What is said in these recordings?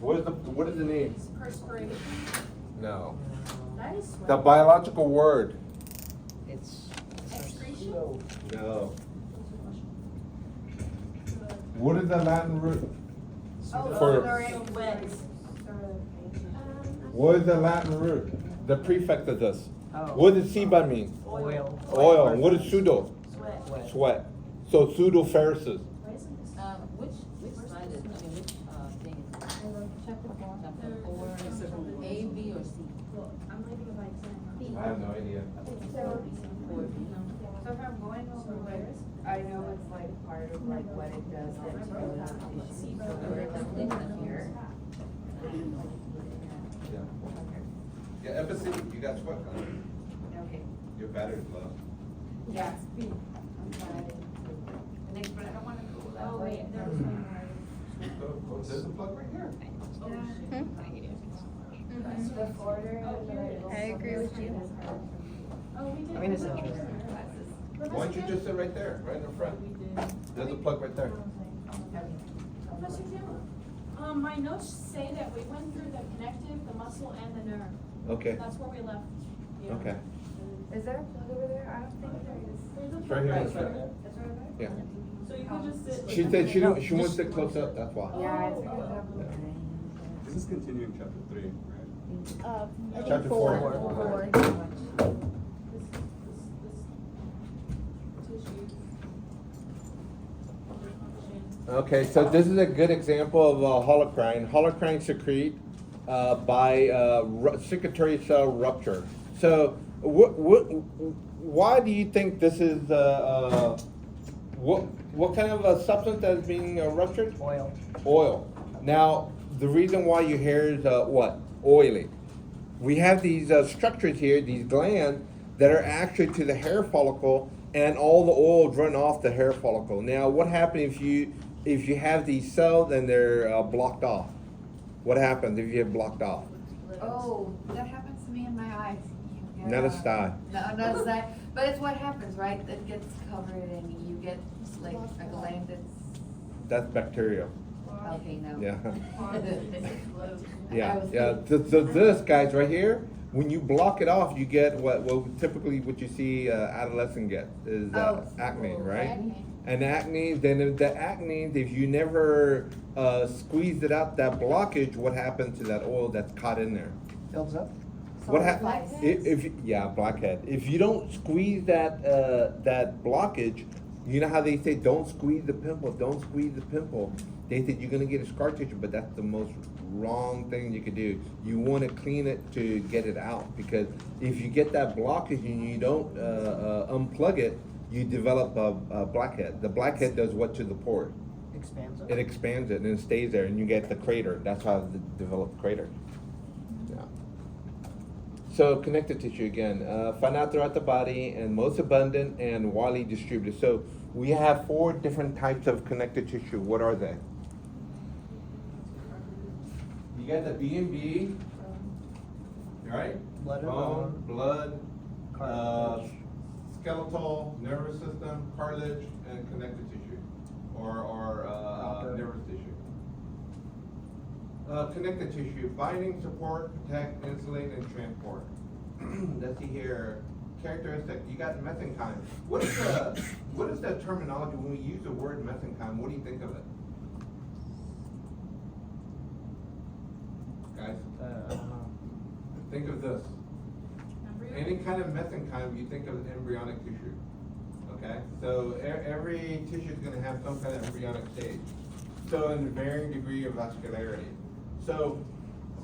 What is the name? Perspiration. No. That is sweat. The biological word. It's Excretion? No. What is the Latin root? Oh, For- sweat. What is the Latin root? The prefix of this. Oh. What does seba mean? oil. Oil. What is pseudo? Sweat. Wet. Sweat. So pseudo-pharisee. Which slide is, I mean, which, thing is it? Chapter 4, A, B, or C? I'm leaving by exam. I have no idea. So if I'm going over what, I know it's like part of like what it does then to the tissue, so we're looking here. Yeah, epicity, you got sweat coming. Okay. Your battery's low. Yeah. I'm trying. Next, but I don't wanna go that Oh, way. wait, there's one more. There's a plug right here. That's the order. I agree with you. Oh, we did. I mean, it's interesting. Why don't you just sit right there, right in the front? There's a plug right there. Professor Jim, my notes say that we went through the connective, the muscle, and the nerve. Okay. That's where we left. Yeah. Okay. Is there a plug over there? I don't think there is. There's a It's right here. plug It's right there. It's right over Yeah. So you can just sit. She said she don't, she wants it close up, that's why. there? Yeah, it's because of. This is continuing chapter 3, right? Chapter 4. Okay, so this is a good example of holocrine. Holocrine secrete by secretory cell rupture. So, why do you think this is what kind of a substance that is being ruptured? Oil. Oil. Now, the reason why your hair is what? Oily. We have these structures here, these glands, that are actually to the hair follicle, and all the oils run off the hair follicle. Now, what happens if you have these cells and they're blocked off? What happens if you get blocked off? Oh, that happens to me in my eyes. Not a sty. No, not a sty, but it's what happens, right? It gets covered and you get like a gland That's bacterial. that's, okay, no. Yeah. I Yeah, was yeah. thinking- So this, guys, right here, when you block it off, you get what typically what you see adolescent get is acne, right? Acne. And acne, then the acne, if you never squeezed it out, that blockage, what happens to that oil that's caught in there? Builds up. What Blackheads? happens if blackhead? If you don't squeeze that that blockage, you know how they say don't squeeze the pimple, don't squeeze the pimple. They think you're gonna get a scar tissue, but that's the most wrong thing you could do. You want to clean it to get it out, because if you get that blockage and you don't unplug it, you develop a blackhead. The blackhead does what to the pore? Expands It expands it and it stays there, and you get the crater. That's how it develops crater. Yeah. So connective tissue again, found out throughout the body and most abundant and widely distributed. So we have 4 different types of connective tissue. What are they? You got the B&B, right? Blood and Bone, bone. blood, Cartilage. skeletal, nervous system, cartilage, and connective tissue, or Okay. nervous tissue. Connective tissue, binding, support, protect, insulate, and transport. Let's see here, characteristic, you got mesenchyme. What is the terminology, when we use the word mesenchyme, what do you think of it? Guys, I don't know. think of this. Embryo? Any kind of mesenchyme, you think of embryonic tissue, okay? So every tissue is gonna have some kind of embryonic stage. So in varying degree of vascularity. So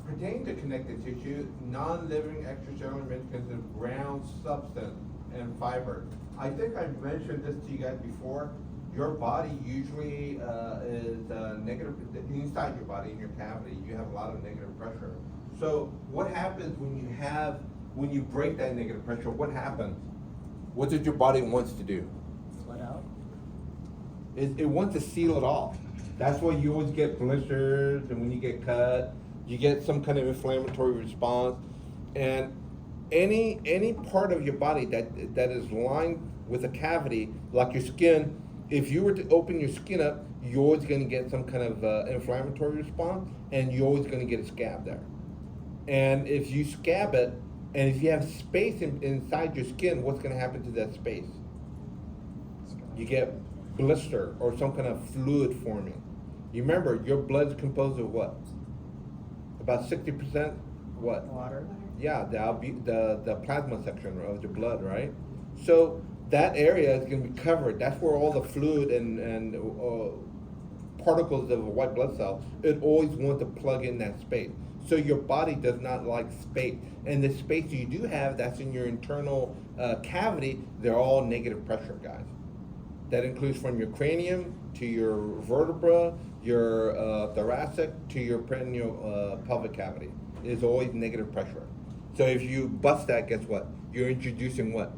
pertaining to connective tissue, non-living extracellular mechanisms of ground substance and fiber. I think I mentioned this to you guys before. Your body usually is negative, inside your body, in your cavity, you have a lot of negative pressure. So what happens when you break that negative pressure, what happens? What does your body wants to do? Let out. It wants to seal it off. That's why you always get blisters, and when you get cut, you get some kind of inflammatory response. And any part of your body that is lined with a cavity, like your skin, if you were to open your skin up, you're always gonna get some kind of inflammatory response, and you're always gonna get a scab there. And if you scab it, and if you have space inside your skin, what's gonna happen to that space? You get blister or some kind of fluid forming. You remember, your blood's composed of what? About 60% what? Water. Yeah, the plasma section of the blood, right? So that area is going to be covered. That's where all the fluid and particles of a white blood cell, it always wants to plug in that space. So your body does not like space. And the space you do have that's in your internal cavity, they're all negative pressure, guys. That includes from your cranium to your vertebra, your thoracic to your perineal pelvic cavity. Is always negative pressure. So if you bust that, guess what? You're introducing what?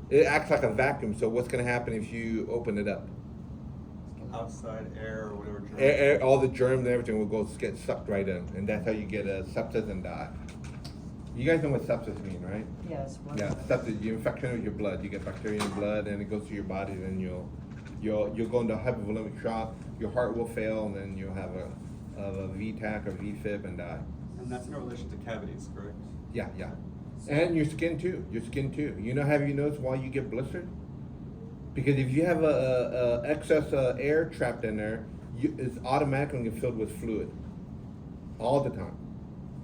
It acts like a vacuum, so what's gonna happen if you open it up? Outside air or whatever. germs. Air, all the germs and everything will go get sucked right in, and that's how you get a sepsis and die. You guys know what sepsis mean, right? Yes. Yeah, sepsis, the infection of your blood. You get bacteria in your blood, and it goes to your body, then you'll go into hypovolemic shock. Your heart will fail, and then you'll have a VTAC or VFib and die. And that's in relation to cavities, correct? Yeah, yeah. And your skin too. Your skin too. You know, have you noticed why you get blistered? Because if you have a excess air trapped in there, it's automatically gonna get filled with fluid, all the time,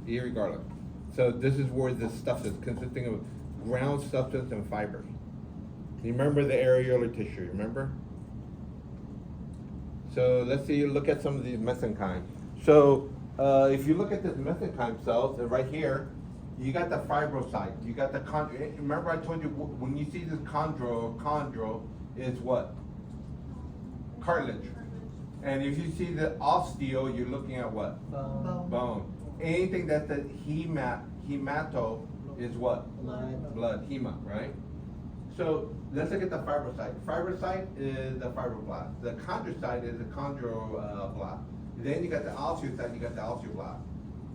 irregardless. So this is where this stuff is consisting of ground substance and fibers. You remember the areolar tissue? Remember? So let's see. Look at some of these mesenchymes. So if you look at this mesenchyme cells right here, you got the fibrocyte. You got the remember I told you when you see this chondro is what? Cartilage. And if you see the osteo, you're looking at what? Bone. Bone. Anything that's the hemato is what? Blood. Blood, hema, right? So let's look at the fibrocyte. Fibrocyte is the fibroblast. The chondrocyte is the chondroblast. Then you got the osteocyte, you got the osteoblast.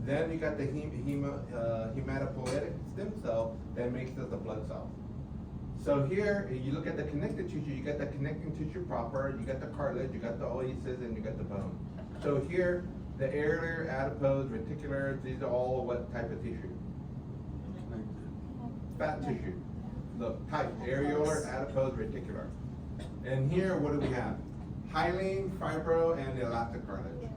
Then you got the hematopoietic stem cell that makes us a blood cell. So here, you look at the connective tissue, you got the connecting tissue proper, you got the cartilage, you got the oasis, and you got the bone. So here, the areolar, adipose, reticular, these are all what type of tissue? Fat tissue. Look, type, areolar, adipose, reticular. And here, what do we have? Hyaline, fibro, and elastic cartilage.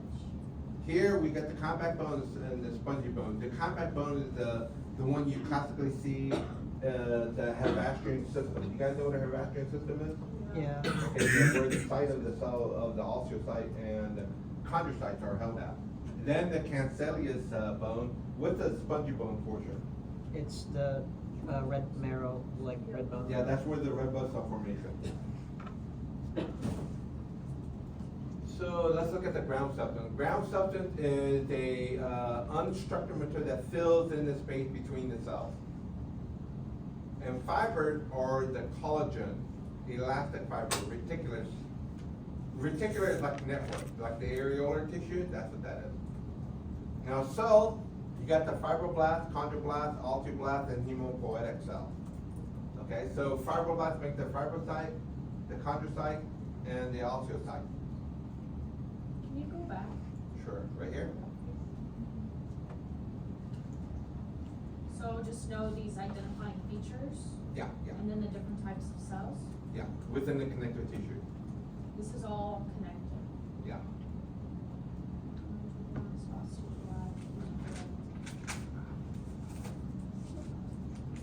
Here, we got the compact bones and the spongy bone. The compact bone is the one you classically see, the Herbastrian system. You guys know what a Herbastrian system is? Yeah. Okay, so where the site of the cell of the osteocyte and chondrocytes are held at. Then the cancellous bone, what's the spongy bone portion? It's the red marrow, like red bone. Yeah, that's where the red blood cell formation. So let's look at the ground substance. Ground substance is a unstructured material that fills in the space between the cells. And fibers are the collagen, elastic fiber, reticulars. Reticular is like network, like the areolar tissue, that's what that is. Now cells, you got the fibroblast, chondroblast, osteoblast, and hemopoietic cell. Okay, so fibroblasts make the fibrocyte, the chondrocyte, and the osteocyte. Can you go back? Sure, right here. So just know these identifying features, Yeah, yeah, and then the different types of cells. yeah, within the connective tissue, This is all connected. yeah.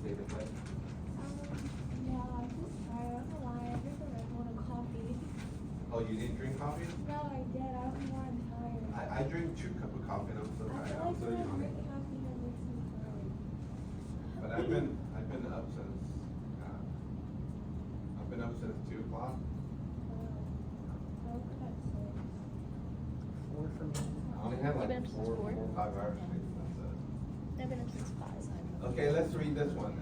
David, what? Yeah, I'm just tired. I don't know why. I think I want a coffee. Oh, you didn't drink coffee? No, I did. I don't know why I'm tired. I drink 2 cups of coffee and I'm so I tired, feel I'm like so when I yawning. drink coffee, that makes me tired. But I've been up since, I've been up since 2 o'clock. I woke up at 6. 4 for me. I only had like You've been up since 4 4? or 5 hours sleep, that's it. I've been up since 5. Okay, let's read this one.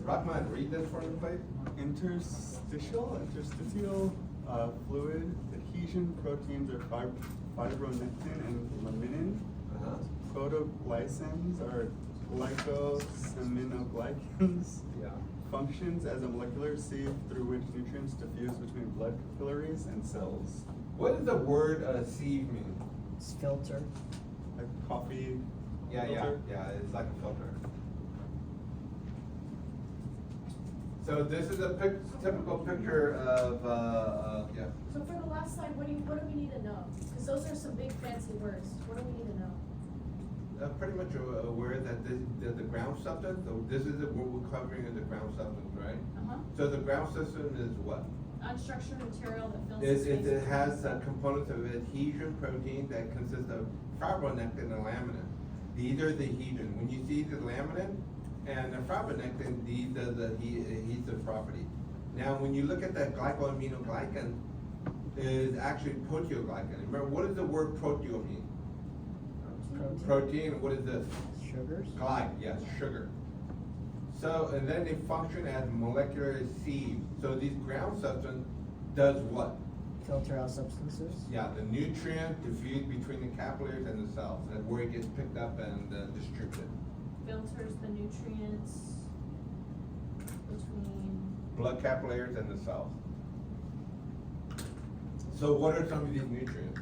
Rahman, read this for me, please. Interstitial fluid adhesion proteins are fibronectin and laminin. Uh-huh. Photoglycans are glycosaminoglycans. Yeah. Functions as a molecular sieve through which nutrients diffuse between blood capillaries and cells. What does the word sieve mean? It's filter. Like coffee. Yeah, filter? yeah, it's like a filter. So this is a typical picture of, yeah. So for the last slide, what do we need to know? Cause those are some big fancy words, what do we need to know? Pretty much aware that the ground substance, so this is what we're covering as the ground substance, right? Uh-huh. So the ground substance is what? Unstructured material that fills the space. It has components of adhesion protein that consists of fibronectin and laminin. These are the adhesion. When you see the laminin and the fibronectin, these are the adhesive property. Now, when you look at that glycosaminoglycan, is actually proteoglycan. Remember, what does the word proteo mean? Protein, what is this? Sugars. Glyc, yes, sugar. So, and then they function as molecular sieves. So these ground substance does what? Filter out substances. Yeah, the nutrient diffused between the capillaries and the cells, and where it gets picked up and distributed. Filters the nutrients between, Blood capillaries and the cells. So what are some of these nutrients?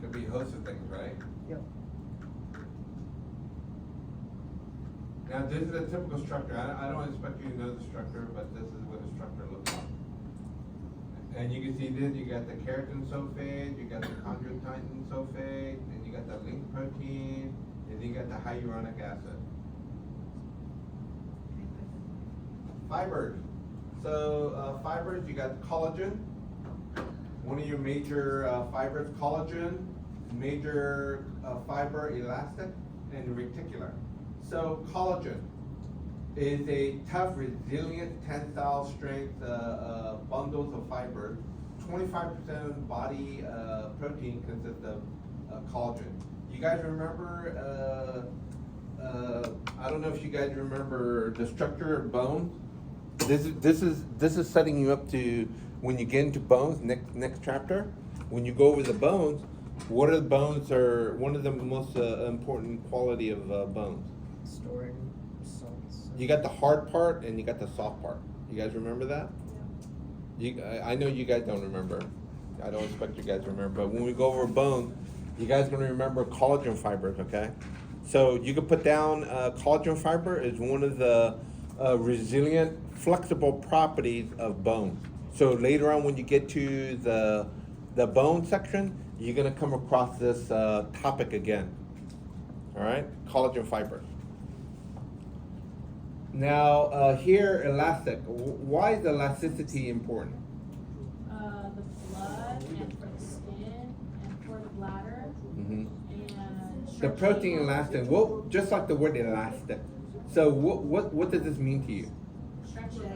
Could be a host of things, right? Yep. Now, this is a typical structure. I don't expect you to know the structure, but this is what the structure looks like. And you can see this, you got the keratin sulfate, you got the chondroitin sulfate, and you got the link protein, and then you got the hyaluronic acid. Fibers. So, fibers, you got collagen. One of your major fibers, collagen, major fiber, elastic, and reticular. So collagen is a tough, resilient, tensile strength bundles of fibers. 25% of body protein consists of collagen. You guys remember, I don't know if you guys remember the structure of bone. This is setting you up to, when you get into bones, next chapter, when you go over the bones, what are the bones are, one of the most important quality of bones? Storing salts. You got the hard part and you got the soft part. You guys remember that? I know you guys don't remember. I don't expect you guys to remember, but when we go over bone, you guys gonna remember collagen fibers, okay? So you can put down collagen fiber is one of the resilient, flexible properties of bone. So later on, when you get to the bone section, you're gonna come across this topic again. All right, collagen fibers. Now here, elastic. Why is elasticity important? the blood and for the skin and for the bladder Mm-hmm. and. The stretching. protein elastin. Well, just like the word elastic. So what does this mean to you? Stretching the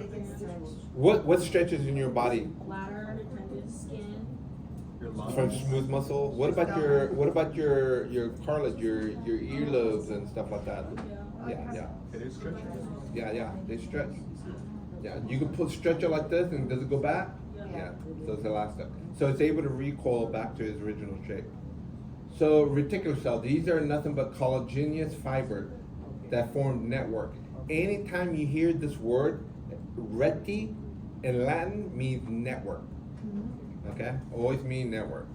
What stretches in your body? bladder and skin. Your lungs. From smooth muscle. What about your cartilage, your earlobes and stuff like that? Yeah. It is stretching. Yeah, they stretch. Yeah, you can stretch it like this, and does it go back? Yeah, so it's elastic. So it's able to recoil back to its original shape. So reticular cells, these are nothing but collagenous fibers that form network. Anytime you hear this word, reti in Latin means network. Okay, always mean network.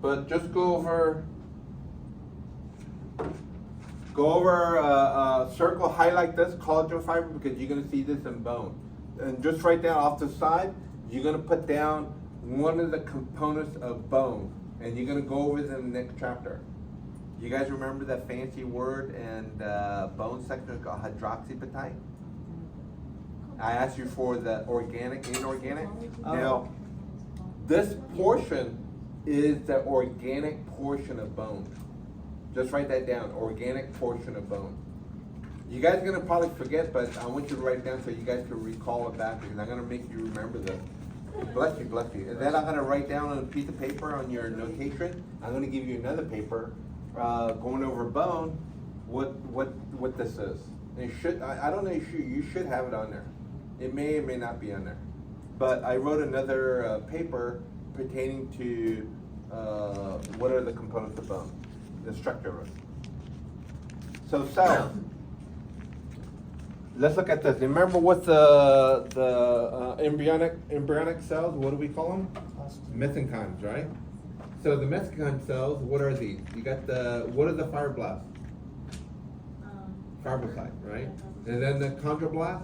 But just go over, circle, highlight this collagen fiber because you're gonna see this in bone. And just right down off the side, you're gonna put down one of the components of bone, and you're gonna go over it in the next chapter. You guys remember that fancy word and bone section called hydroxyapatite? I asked you for the organic, inorganic. Now, this portion is the organic portion of bone. Just write that down, organic portion of bone. You guys are gonna probably forget, but I want you to write it down so you guys can recall it back because I'm gonna make you remember this. Bless you, bless you. And then I'm gonna write down on a piece of paper on your notation, I'm gonna give you another paper, going over bone, what this is. And I don't know, you should have it on there. It may or may not be on there. But I wrote another paper pertaining to what are the components of bone, the structure of it. So cells. let's look at this. Remember what's the embryonic cells? What do we call them? Mesenchymes, right? So the mesenchyme cells, what are these? You got what are the fibroblasts? Fibrocyte, right? And then the chondroblast?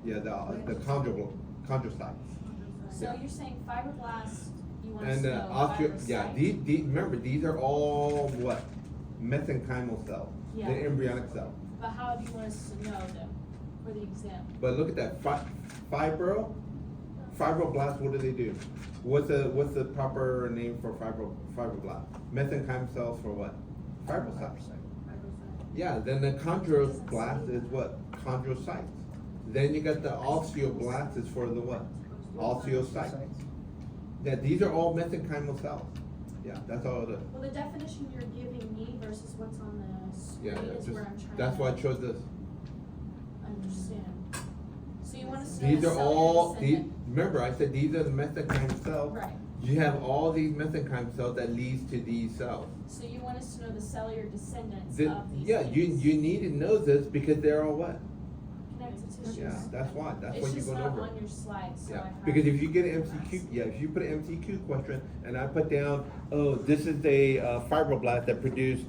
Yeah, the chondrocytes. So you're saying fibroblasts, you want us And to know yeah, fibrocyte? these, remember, these are all what? Mesenchymal cells, Yeah. the embryonic cell. But how do you want us to know them for the exam? But look at that, fibroblast, what do they do? What's the proper name for fibroblast? Mesenchyme cells for what? Fibrocytes. Yeah, then the chondroblast is what? Chondrocytes. Then you got the osteoblast is for the what? Osteocytes. Yeah, these are all mesenchymal cells. Yeah, that's all it is. Well, the definition you're giving me versus what's on the Yeah, screen yeah, is just, where I'm trying that's why I to chose this. understand. So you want us to know These the are cellular all, descendant? remember, I said these are the mesenchyme cells. Right. You have all these mesenchyme cells that leads to these cells. So you want us to know the cellular descendants The- of these yeah, things? you need to know this because they're all what? Connective tissues. Yeah, that's why It's you're just going not over. on your slide, so I Yeah, have. because if you get an MCQ, yeah, if you put an MCQ question and I put down, oh, this is a fibroblast that produce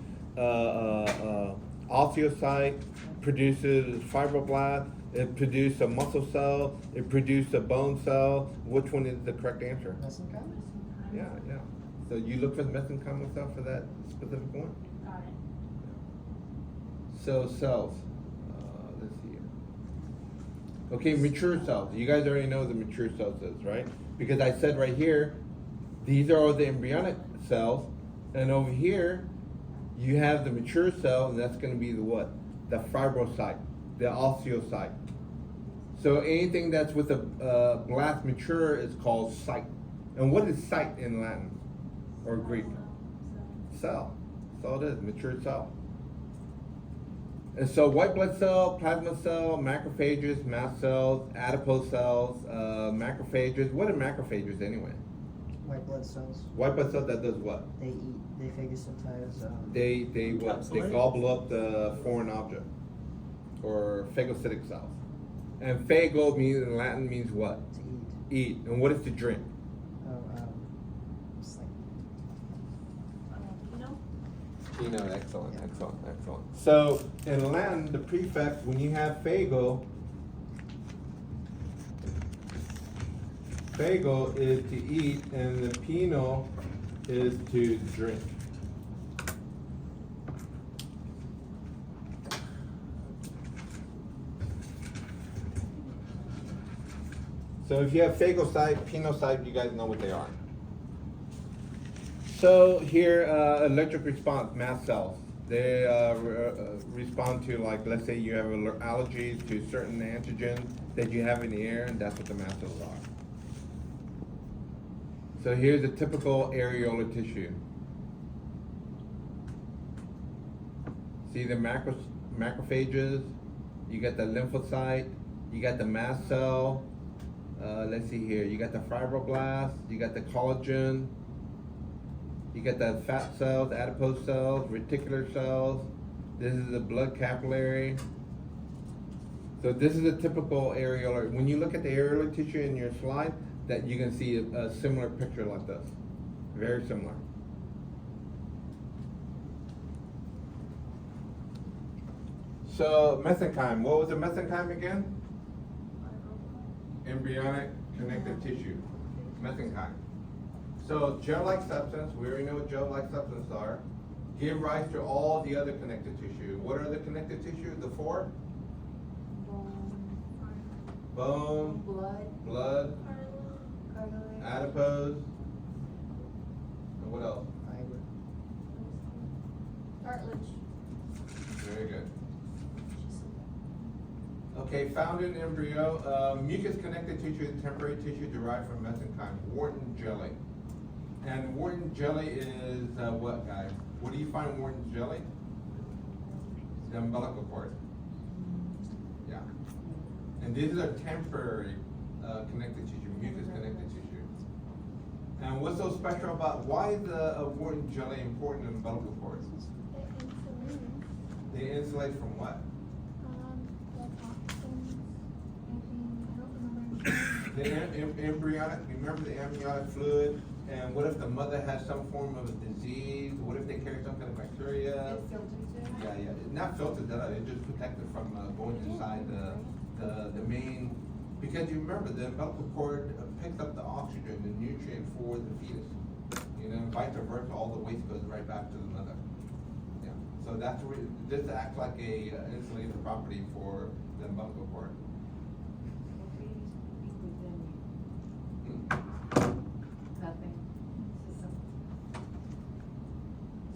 osteocyte, produces fibroblast, it produces a muscle cell, it produces a bone cell, which one is the correct answer? Mesenchyme? Yeah, yeah. So you look for the mesenchymal cell for that specific one? Got it. So cells, let's see here. Okay, mature cells. You guys already know what the mature cells is, right? Because I said right here, these are all the embryonic cells, and over here, you have the mature cell, and that's gonna be the what? The fibrocyte, the osteocyte. So anything that's with a blast mature is called cyte. And what is cyte in Latin or Greek? Cell. That's all it is, mature cell. And so white blood cell, plasma cell, macrophages, mast cells, adipose cells, macrophages. What are macrophages anyway? White blood cells. White blood cell that does what? They eat. They phagocytize. They what? They Encapsulate? gobble up the foreign object, or phagocytic cells. And phago means in Latin means what? To eat. Eat. And what is to drink? It's like Pinot, excellent, excellent, excellent. So in Latin, the prefix, when you have phago, phago is to eat, and the Pinot is to drink. So if you have phagocyte, pinocyte, you guys know what they are. So here, electric response, mast cells. They respond to, like, let's say you have allergies to certain antigens that you have in the air, and that's what the mast cells are. So here's a typical areolar tissue. See the macrophages, you got the lymphocyte, you got the mast cell, let's see here, you got the fibroblast, you got the collagen, you got the fat cells, adipose cells, reticular cells. This is the blood capillary. So this is a typical areolar. When you look at the areolar tissue in your slide, that you can see a similar picture like this. Very similar. So mesenchyme, what was a mesenchyme again? Embryonic connective tissue, mesenchyme. So gel-like substance, we already know what gel-like substances are, give rise to all the other connective tissue. What are the connective tissue? The four? Bone, blood, adipose, and what else? fiber. Cartilage. Very good. Okay, found in embryo, mucus connective tissue is temporary tissue derived from mesenchyme, Wharton jelly. And Wharton jelly is what, guys? What do you find Wharton jelly? The umbilical cord. Yeah. And these are temporary connective tissue, mucus connective tissue. And what's so special about, why is the Wharton jelly important in umbilical cords? They insulate from what? the top. embryonic, remember the amniotic fluid? And what if the mother has some form of a disease? What if they carry some kind of bacteria? It filters it? Yeah, it's not filtered, it just protects it from going inside the main, because you remember, the umbilical cord picks up the oxygen, the nutrient for the fetus. You know, vice versa, all the waste goes right back to the mother. Yeah, so that's where, this acts like a insulating property for the umbilical cord. Nothing. It's just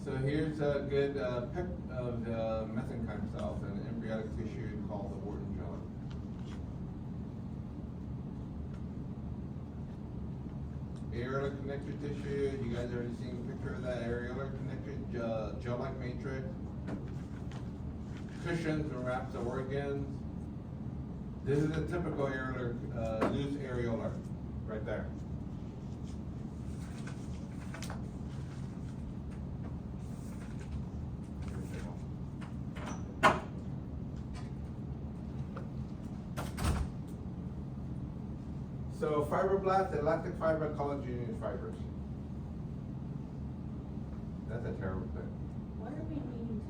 So here's a good pic of the mesenchyme cells in embryonic tissue called the Wharton jelly. Areolar connective tissue, you guys already seen a picture of that areolar connective gel-like matrix. Cushions and wraps the organs. This is a typical areolar, loose areolar, right there. So fibroblasts, elastic fiber, collagenous fibers. That's a terrible thing. What are we needing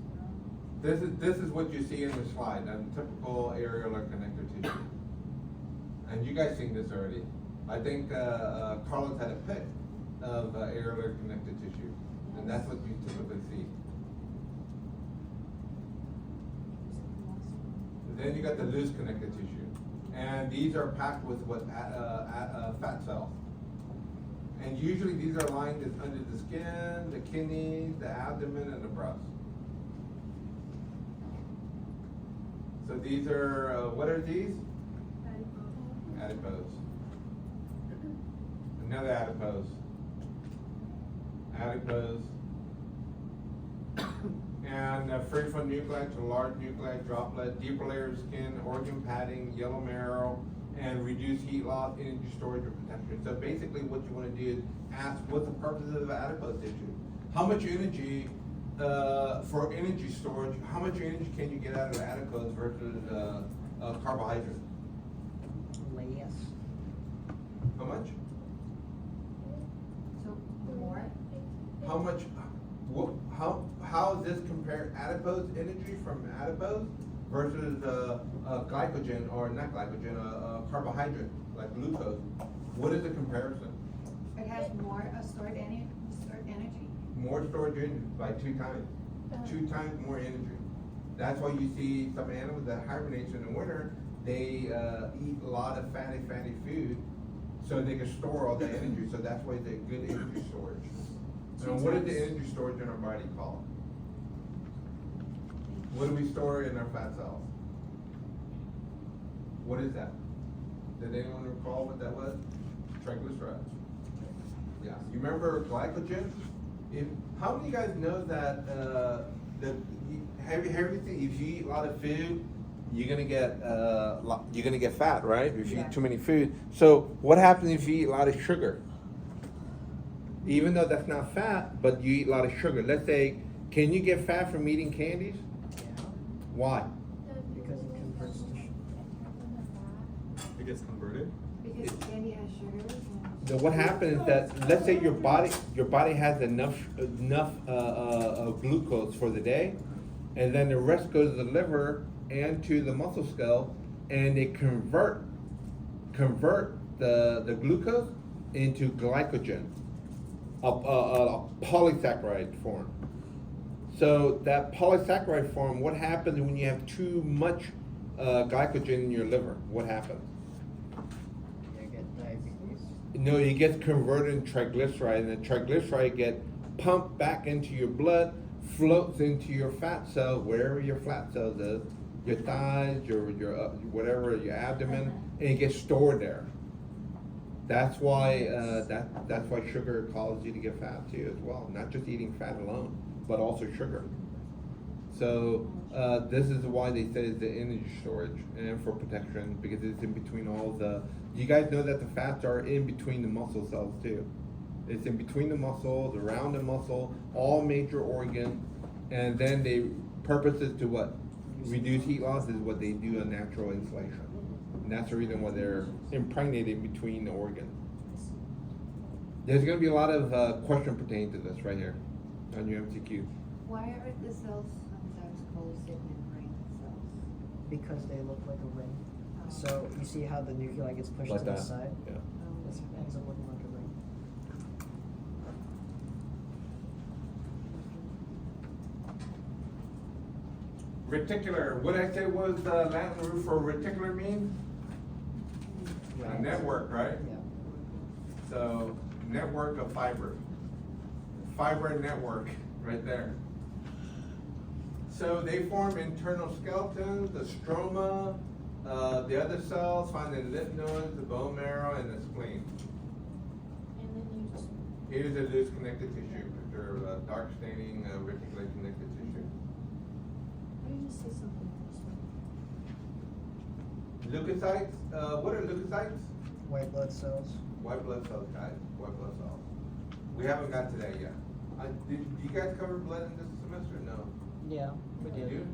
to know? This is what you see in the slide, a typical areolar connective tissue. And you guys seen this already. I think Carlos had a pic of areolar connective tissue, and that's what you typically see. Then you got the loose connective tissue, and these are packed with what fat cells. And usually these are lined under the skin, the kidneys, the abdomen, and the breast. So these are, what are these? Adipose. Another adipose. Adipose. And free from nuclei to large nuclei, droplet, deeper layer of skin, organ padding, yellow marrow, and reduce heat loss, energy storage, or protection. So basically what you want to do is ask what's the purpose of the adipose tissue? How much energy, for energy storage, how much energy can you get out of adipose versus carbohydrate? Less. How much? So, more? How much, how does this compare adipose energy from adipose versus glycogen, or not glycogen, carbohydrate, like glucose? What is the comparison? It has more stored energy? More stored energy by 2 times. 2 times more energy. That's why you see some animals that hibernate in the winter, they eat a lot of fatty food so they can store all the energy. So that's why they're good energy storage. And what is the energy storage in our body called? What do we store in our fat cells? What is that? Did anyone recall what that was? Triglycerides. Yeah, you remember glycogen? How many of you guys know that if you eat a lot of food, you're gonna get fat, right? If you Yeah. eat too many food. So what happens if you eat a lot of sugar? Even though that's not fat, but you eat a lot of sugar. Let's say, can you get fat from eating candies? Yeah, Why? because it converts to sugar. It gets converted. Because candy has sugars and. So what happens is that, let's say your body has enough glucose for the day, and then the rest goes to the liver and to the muscle skeleton, and they convert the glucose into glycogen, a polysaccharide form. So that polysaccharide form, what happens when you have too much glycogen in your liver? What happens? You get diabetes. No, it gets converted into triglyceride, and the triglyceride get pumped back into your blood, floats into your fat cell, wherever your fat cells is, your thighs, your whatever, your abdomen, and it gets stored there. That's why that's why sugar causes you to get fat too, as well. Not just eating fat alone, but also sugar. So this is why they say it's the energy storage and for protection, because it's in between all the. You guys know that the fats are in between the muscle cells too. It's in between the muscles, around the muscle, all major organs, and then they purpose is to what? Reduce heat loss is what they do a natural insulation. And that's the reason why they're impregnated between the organs. There's gonna be a lot of question pertaining to this right here on your MCQ. Why are the cells sometimes called segment ring cells? Because they look like a ring. So you see how the nuclei gets pushed Like to the that. side? Yeah. This ends up looking like a ring. Reticular, what did I say was the Latin root for reticular mean? A Right. network, right? Yeah. So, network of fibers. Fiber network, right there. So they form internal skeletons, the stroma, the other cells found in lymph nodes, the bone marrow, and the spleen. And then you just, Here's the loose connective tissue, picture of dark staining reticular connective tissue. why don't you just say something first? Leukocytes, what are leukocytes? White blood cells. White blood cells, guys, white blood cells. We haven't got to that yet. Did you guys cover blood in this semester? No. Yeah, we You did. do?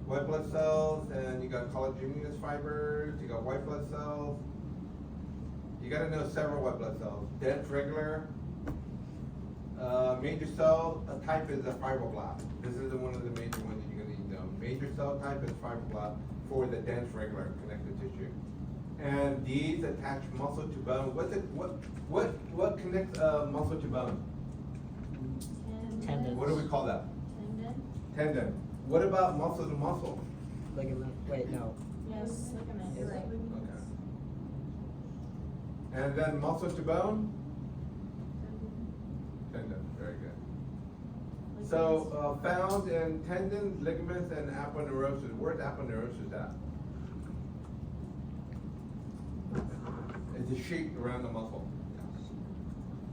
White blood cells, and you got collagenous fibers, you got white blood cells. You gotta know several white blood cells. Dense regular, major cell type is a fibroblast. This is one of the major ones that you're gonna need to know. Major cell type is fibroblast for the dense regular connective tissue. And these attach muscle to bone. What connects muscle to bone? Tendons. What do we call that? Tendon? Tendon. What about muscle to muscle? Ligament. Wait, no. Yes, ligament. Is it? Okay. And then muscle to bone? Tendon, very good. So, found in tendons, ligaments, and aponeurosis. Where's aponeurosis at? It's a sheet around the muscle.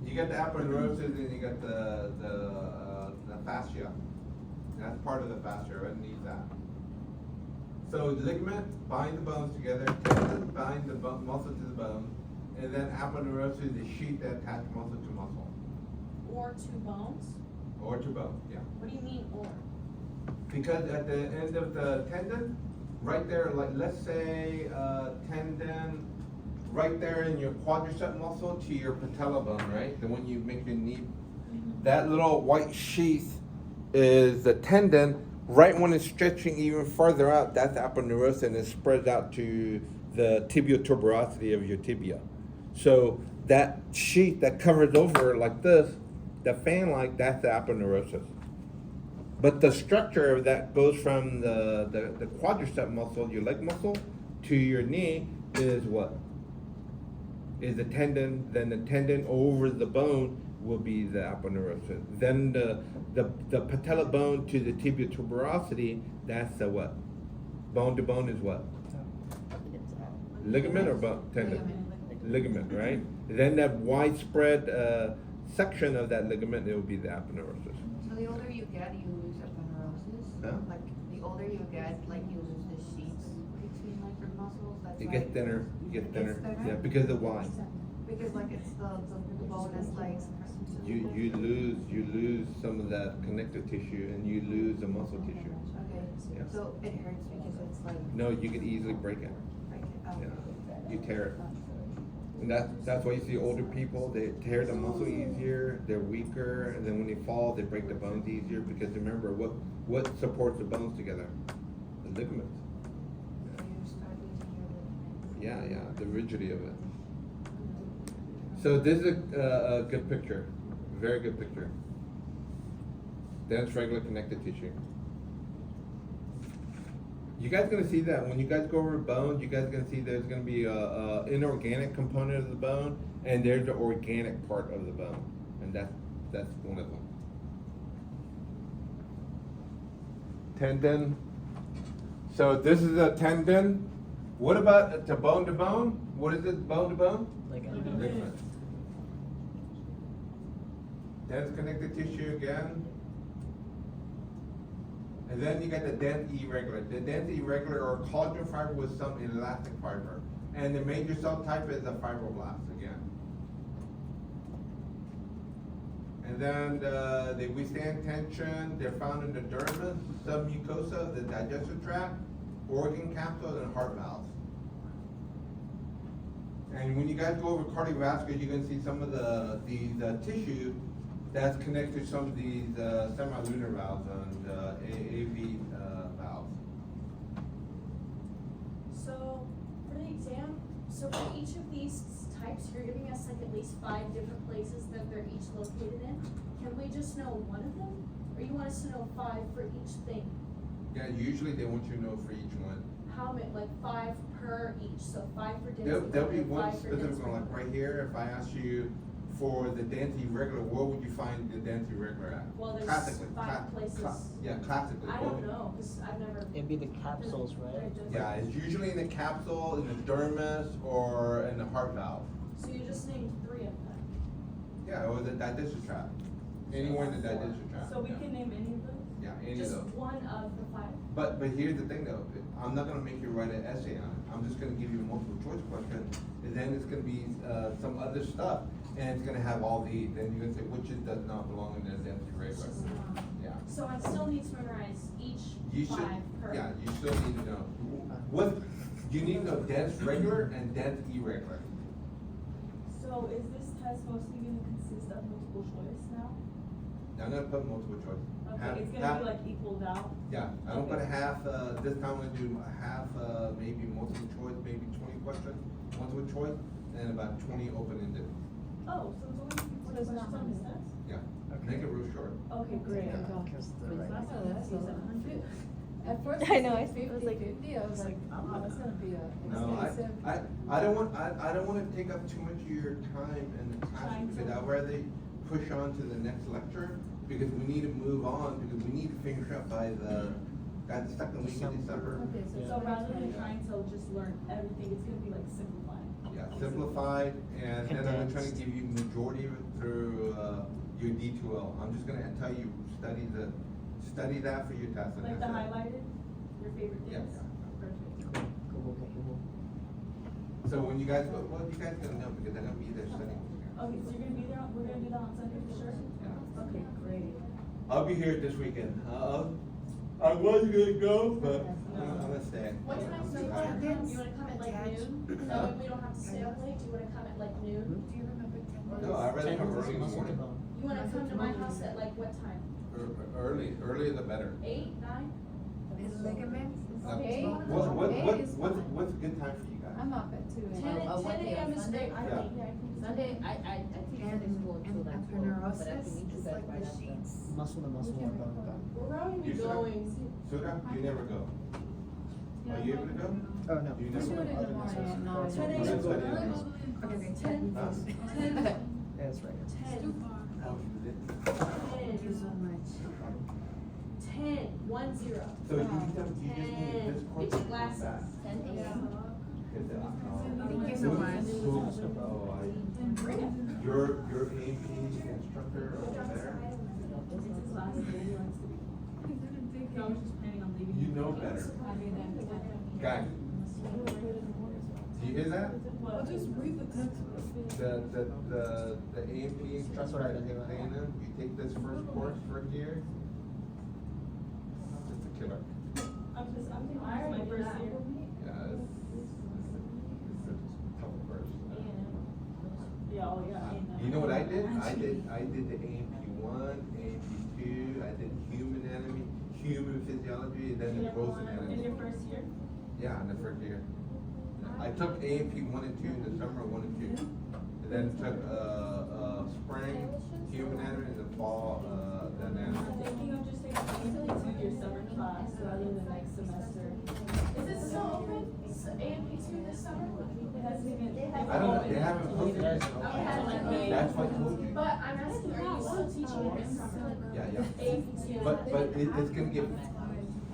You got the aponeurosis and you got the fascia. That's part of the fascia, underneath that. So ligament bind the bones together, tendon bind the muscle to the bone, and then aponeurosis is the sheet that attach muscle to muscle. Or two bones? Or to bone, yeah. What do you mean or? Because at the end of the tendon, right there, like let's say tendon, right there in your quadricep muscle to your patella bone, right? The one you make your knee. That little white sheath is the tendon. Right when it's stretching even farther out, that's aponeurosis, and it spreads out to the tibial tuberosity of your tibia. So that sheath that covers over like this, the fan-like, that's the aponeurosis. But the structure of that goes from the quadricep muscle, your leg muscle, to your knee is what? Is the tendon, then the tendon over the bone will be the aponeurosis. Then the patella bone to the tibial tuberosity, that's the what? Bone to bone is what? Ligament or bone? Tendon? Ligament, right? Then that widespread section of that ligament, it will be the aponeurosis. So the older you get, you lose aponeurosis? Huh? Like, the older you get, like, you lose the sheets between, like, your muscles, that's You why. get thinner, you get It thinner. gets thinner? Yeah, because of why? Because, like, it's the bone is, like. You lose some of that connective tissue and you lose the muscle tissue. Okay, Yeah. so it hurts because it's like, No, you can easily break it. break it out. Yeah, you tear it. And that's why you see older people, they tear the muscle easier, they're weaker, and then when they fall, they break the bones easier, because remember, what supports the bones together? The ligaments. So you start losing your ligament. Yeah, the rigidity of it. So this is a good picture, very good picture. Dense regular connective tissue. You guys gonna see that when you guys go over bones, you guys gonna see there's gonna be a inorganic component of the bone, and there's the organic part of the bone, and that's one of them. Tendon. So this is a tendon. What about to bone to bone? What is it, bone to bone? Ligament. Ligament. Dense connective tissue again. And then you got the dense irregular. The dense irregular or collagen fiber with some elastic fiber. And the major cell type is a fibroblast again. And then, they withstand tension, they're found in the dermis, submucosa, the digestive tract, organ capsule, and heart valves. And when you guys go over cardiovascular, you're gonna see some of the tissue that's connected to some of these, semilunar valves and, AV, valves. So, for the exam, so for each of these types, you're giving us like at least 5 different places that they're each located in. Can we just know one of them? Or you want us to know 5 for each thing? Yeah, usually they want you to know for each one. How many, like 5 per each, so 5 for density. There'll be and one 5 for specific density. one, like right here, if I asked you for the Dante regular, where would you find the Dante regular at? Well, there's Classically, 5 places. Yeah, classically. I what don't would- know, cause I've never. It'd be the capsules, right? Yeah, it's usually in the capsule, in the dermis, or in the heart valve. So you just named 3 of them. Yeah, or the digestive tract. Anywhere in the digestive tract. So we yeah. can name any of those? Yeah, any of Just those. one of the 5. But here's the thing though, I'm not gonna make you write an essay on it, I'm just gonna give you a multiple choice question, and then it's gonna be, some other stuff, and it's gonna have all the, then you're gonna say, which does not belong in the Dante regular. Yeah. So I still need to memorize each You 5 should, per. yeah, you still need to know. What, you need to know dense regular and dense irregular. So is this test mostly gonna consist of multiple choice now? I'm gonna put multiple choice. Half- Okay, it's gonna half- be like equaled out? Yeah, I don't put a Okay. half, this time I'm gonna do a half, maybe multiple choice, maybe 20 questions, multiple choice, and about 20 open-ended. Oh, so it's only 20 questions on this test? Yeah, make it real short. Okay, great. Yeah. Because the right. At first, I know, I I was was like- 50/50, I was like, oh, it's gonna be a No, expensive. I don't want, I don't wanna take up too much of your time in the classroom, because I'd rather push on to the next lecture, because we need to move on, because we need to finish up by the second week of December. Okay, so. So rather than trying to just learn everything, it's gonna be like simplified. Yeah, simplified, and then I'm trying to Condensed. give you majority of it through, your D2L. I'm just gonna tell you, study that for your test. and Like the that's it. highlighted, your favorite Yeah, things? yeah. Perfect. Google, Google. So when you guys, well, you guys gonna know, because they're gonna be there studying. Okay, so you're gonna be there, we're gonna do that on Sunday for sure? Yeah. Okay, great. I'll be here this weekend. I was gonna go, but I'm gonna stay. What time do you wanna come? You wanna come at like noon? That way we don't have to stay up late. Do you wanna come at like noon? Do you remember 10 No, I'd rather come early in the morning. You wanna come to my house at like what time? Earlier the better. 8, 9? Is ligaments? Okay. What's a good time for you guys? I'm up at 2 10 and a.m. 10 a.m. is Sunday. great. I Yeah. think, yeah, I can do Sunday, I teach Sunday school until like 12, but I can meet you It's guys like right the after. sheets. Muscle to muscle We can work on record. that. Where are You you should. going? Suda, you never go. Are you able to go? Oh, no. You We never do go? it in the morning at 9. 10 a.m. Let's study on this. Okay, 10. Huh? 10. Yeah, it's right here. 10. Oh, you did? Thank you so much. 10. 1 0. So you just need this course. Get your glasses. 10 a.m. Thank you so much. Oh, your AP instructor over there, It's his last day, he likes to be. No, I was just planning on leaving. you know better. Guys, do you hear that? Well, just read the text. The AP instructor That's what I've at been doing. Atlanta, you take this first course for a year, it's a killer. I'm thinking this is my first year. Yeah, it's a tough course. Yeah, oh yeah. You know what I did? I did the AMP1, AMP2, I did human anatomy, human physiology, and then the gross anatomy. In your first year? Yeah, in the first year. I took AMP 1 and 2 in the summer, 1 and 2. And then took, spring, human anatomy, and the fall, the I'm anatomy. thinking of just taking AMP to your summer class rather than next semester. Is it still open? AMP2 this summer? It hasn't even. I don't know, they haven't posted it. Okay. That's what I told you. But I'm asking, are you still teaching it this summer? Yeah, yeah. AMP2. But it's gonna get,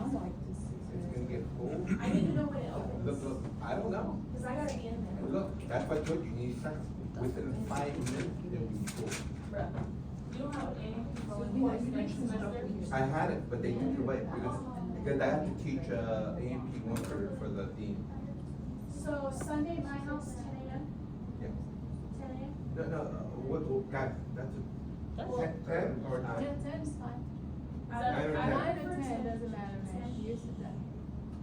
I'm like, it's gonna get full. I need to know when it opens. Look, I don't know. Cause I gotta be in there. Look, that's what I told you, you need to start within 5 minutes, it'll be full. Bruh. You don't have an AMP next semester? I had it, but they took it away because I have to teach, AMP 1 for the dean. So Sunday, my house, 10 a.m.? Yeah. 10 a.m.? No, guys, that's a 10 or 9? 10's fine. Nine or 10? 9 or 10, doesn't matter, man. You're that.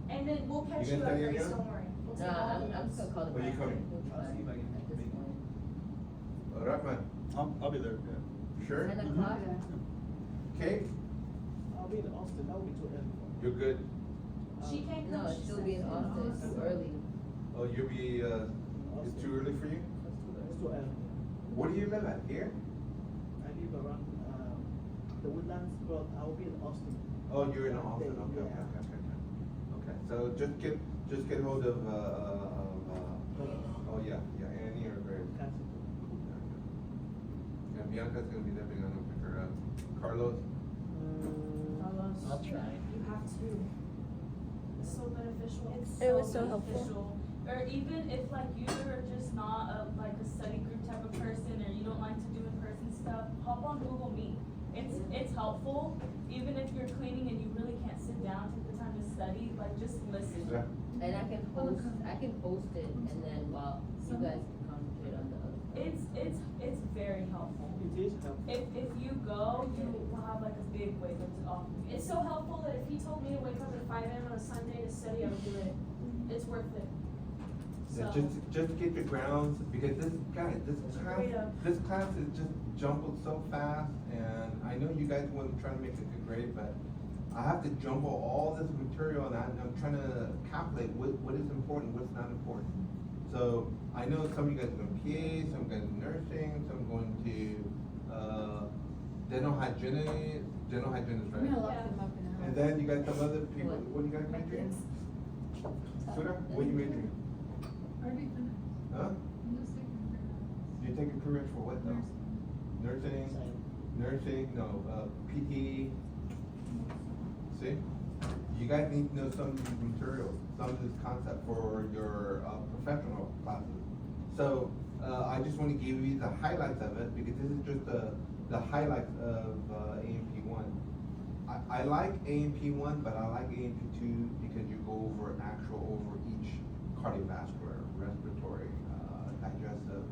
And then we'll catch You you gonna up, study Grace, again? don't worry. We'll No, take all the I'm notes. still calling. When you coming? At this point. Rahman, I'll be there, yeah. sure? 10 o'clock? Kate, I'll be in Austin, that'll be too early. you're good. She can't come. No, she it's still said. being Austin, it's too early. Oh, you'll be, it's too early for you? It's too early. Where do you live at, here? I live around, the Woodlands, but I'll be in Austin. Oh, you're in Austin, Yeah. okay, okay, okay, okay. Okay, so just get hold of, oh, yeah, Annie or Grace. Cancel. Yeah, Bianca's gonna be there, we're gonna pick her up. Carlos? I'll try. You have to. It's so beneficial. It was so helpful. Or even if like you are just not like a study group type of person, or you don't like to do in-person stuff, hop on Google Meet. It's helpful, even if you're cleaning and you really can't sit down, take the time to study, like just listen. Yeah. And I can post it, and then while you guys can concentrate on the other stuff. It's very helpful. It is helpful. If you go, you will have like a big weight lifted off of you. It's so helpful that if he told me to wake up at 5 a.m. on a Sunday to study, I would do it. It's worth it. Yeah, So. just to get your grounds, because this Straight up. class is just jumbled so fast, and I know you guys want to try to make a good grade, but I have to jumble all this material, and I'm trying to calculate what is important, what's not important. So, I know some of you guys are going to PA, some going to nursing, some going to, dental hygienist, right? We're gonna lock them up in a house. And then you got some other people, what do you guys majoring? Yes. Suda, what are you majoring? Already finished. Huh? I'm just taking care of You take a career for what though? Nursing, no, PT. See? You guys need to know some of these materials, some of this concept for your, professional classes. So, I just wanna give you the highlights of it, because this is just the highlights of, AMP one. I like AMP one, but I like AMP two because you go over each cardiovascular, respiratory, digestive,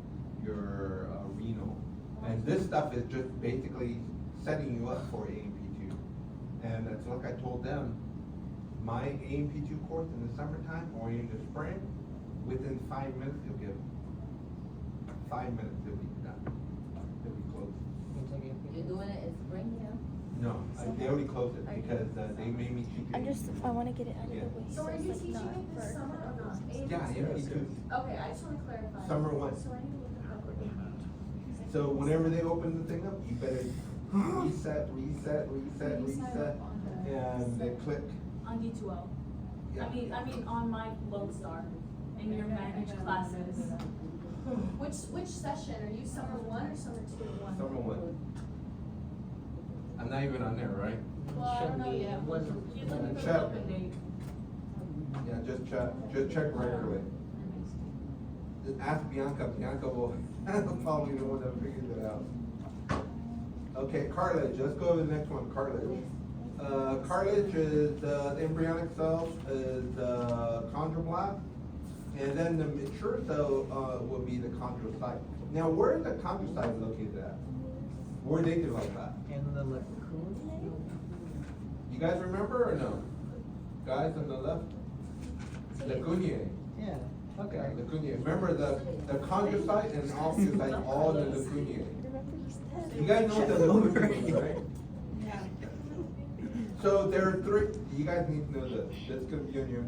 your renal. And this stuff is just basically setting you up for AMP two. And it's like I told them, my AMP two course in the summertime or in the spring, within 5 minutes you'll get 5 minutes you'll be done. You'll be close. You're doing it in spring, yeah? No, they already closed it because they made me teach it. I wanna get it out of the way. So are you it's, like, teaching not it this for- summer or not? Yeah, AMP two. Okay, I just wanna clarify. Summer one. So I need to look it up. So whenever they open the thing up, you better reset, and they click. On D2L. Yeah. I mean on my Lodestar in your managed classes. Which session? Are you summer one or summer two? Summer one. I'm not even on there, right? Well, I don't know yet. You're looking for Check. the open date. Yeah, just check regularly. Just ask Bianca, Bianca will probably the one that figures it out. Okay, cartilage, let's go to the next one, cartilage. Cartilage is, the embryonic cells is, chondroblast, and then the mature cell, will be the chondrocyte. Now, where is the chondrocyte located at? Where they develop that? In the lagoon? You guys remember or no? Guys on the left? Lacunae. Yeah, okay. Lacunae. Remember the chondrocyte and osteocyte, all in the lacunae. You guys know what the lacunae is, right? Yeah. So there are three, you guys need to know this, this could be on your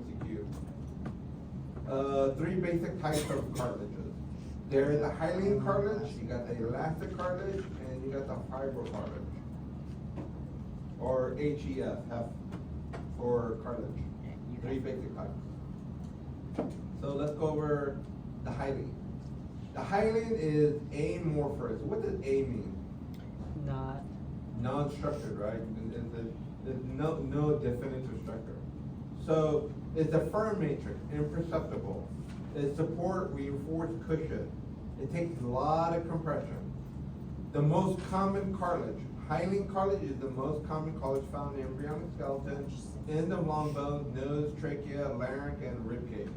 MCQ. Three basic types of cartilages. There's the hyaline cartilage, you got the elastic cartilage, and you got the fibrocartilage. Or HEF, for cartilage. Three basic types. So let's go over the hyaline. The hyaline is amorphous. What does A mean? Not. Non-structured, right? There's no definitive structure. So it's a firm matrix, imperceptible. It support reinforced cushion. It takes a lot of compression. The most common cartilage, hyaline cartilage is the most common cartilage found in embryonic skeleton, end of long bones, nose, trachea, larynx, and rib cage.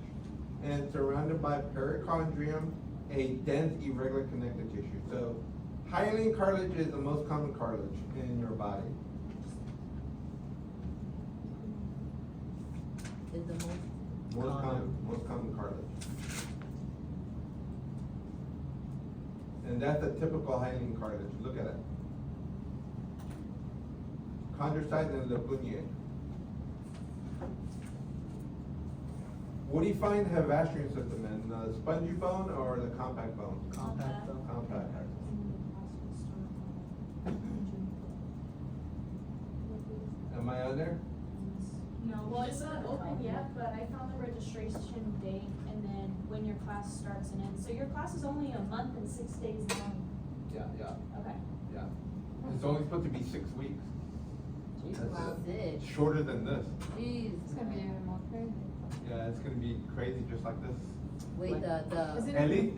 And it's surrounded by perichondrium, a dense, irregular connective tissue. So Hyaline cartilage is the most common cartilage in your body. Is the Most common cartilage. And that's a typical hyaline cartilage, look at it. Chondrocyte and Lipuniae. What do you find the vascular system in, the spongy bone or the compact bone? Compact bone. Compact. Am I on there? No. Well, it's not open yet, but I found the registration date and then when your class starts and ends. So your class is only a month and 6 days long. Yeah. Okay. It's only supposed to be 6 weeks. Jeez, That's wow, it. sis. Shorter than this. Jeez. It's gonna be even more crazy. Yeah, it's gonna be crazy just like this. Wait, Is the, it- At least,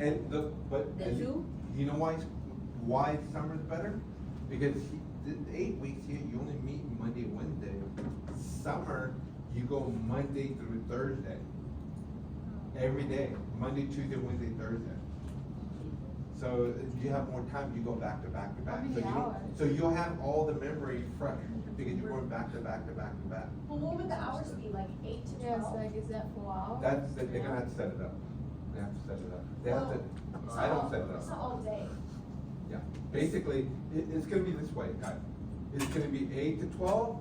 but. The at least- two? You know why summer's better? Because the 8 weeks here, you only meet Monday, Wednesday. Summer, you go Monday through Thursday. Every day, Monday, Tuesday, Wednesday, Thursday. So you have more time, you go back to back to back. How many So you- hours? So you'll have all the memory fresh, because you're going back to back to back to back. Well, what would the hours be, like 8 to 12? Yeah, it's like, is that 4 hours? They're gonna have to set it up. They have to set it up. They have to, It's I not don't all- set it It's up. not all day. Yeah, basically, it's gonna be this way, guys. It's gonna be 8 to 12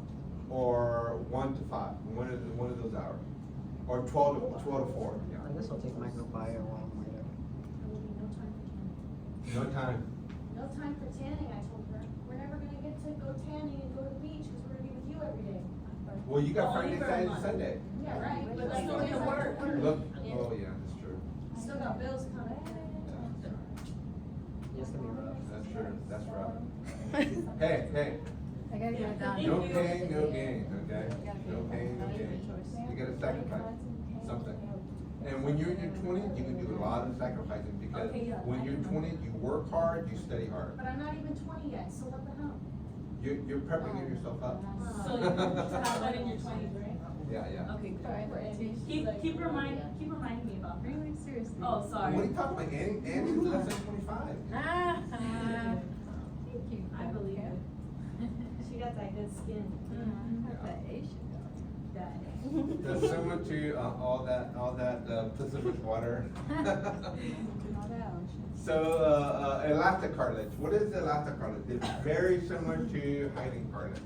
or 1 to 5, one of those hours. Or 12 to 4, yeah. I guess I'll take microbiome while I'm later. There will be no time for tanning. No time. No time for tanning, I told her. We're never gonna get to go tanning and go to the beach, cause we're gonna be with you every day. Well, you got Only Friday, for a Saturday, month. Sunday. Yeah, right, but But like, still we're gonna gonna work. Look, oh yeah, that's true. Still got bills coming. Yeah, it's gonna be rough. That's true, that's rough. Hey, I gotta get it done. no pain, no gain, okay? No pain, no gain. You gotta sacrifice something. And when you're in your 20s, you can do a lot of sacrificing, because Okay, yeah. when you're 20, you work hard, you study hard. But I'm not even 20 yet, so what the hell? You're prepping yourself up. So you have that in your 20s, right? Yeah. Okay, Alright, good. Andy. Keep reminding me about that. Really, seriously? Oh, sorry. What are you talking about? Andy's less than 25. Thank you. I believe it. She got that good skin. Have that Asian That's similar to all that Pacific water. So, elastic cartilage. What is elastic cartilage? It's very similar to hyaline cartilage.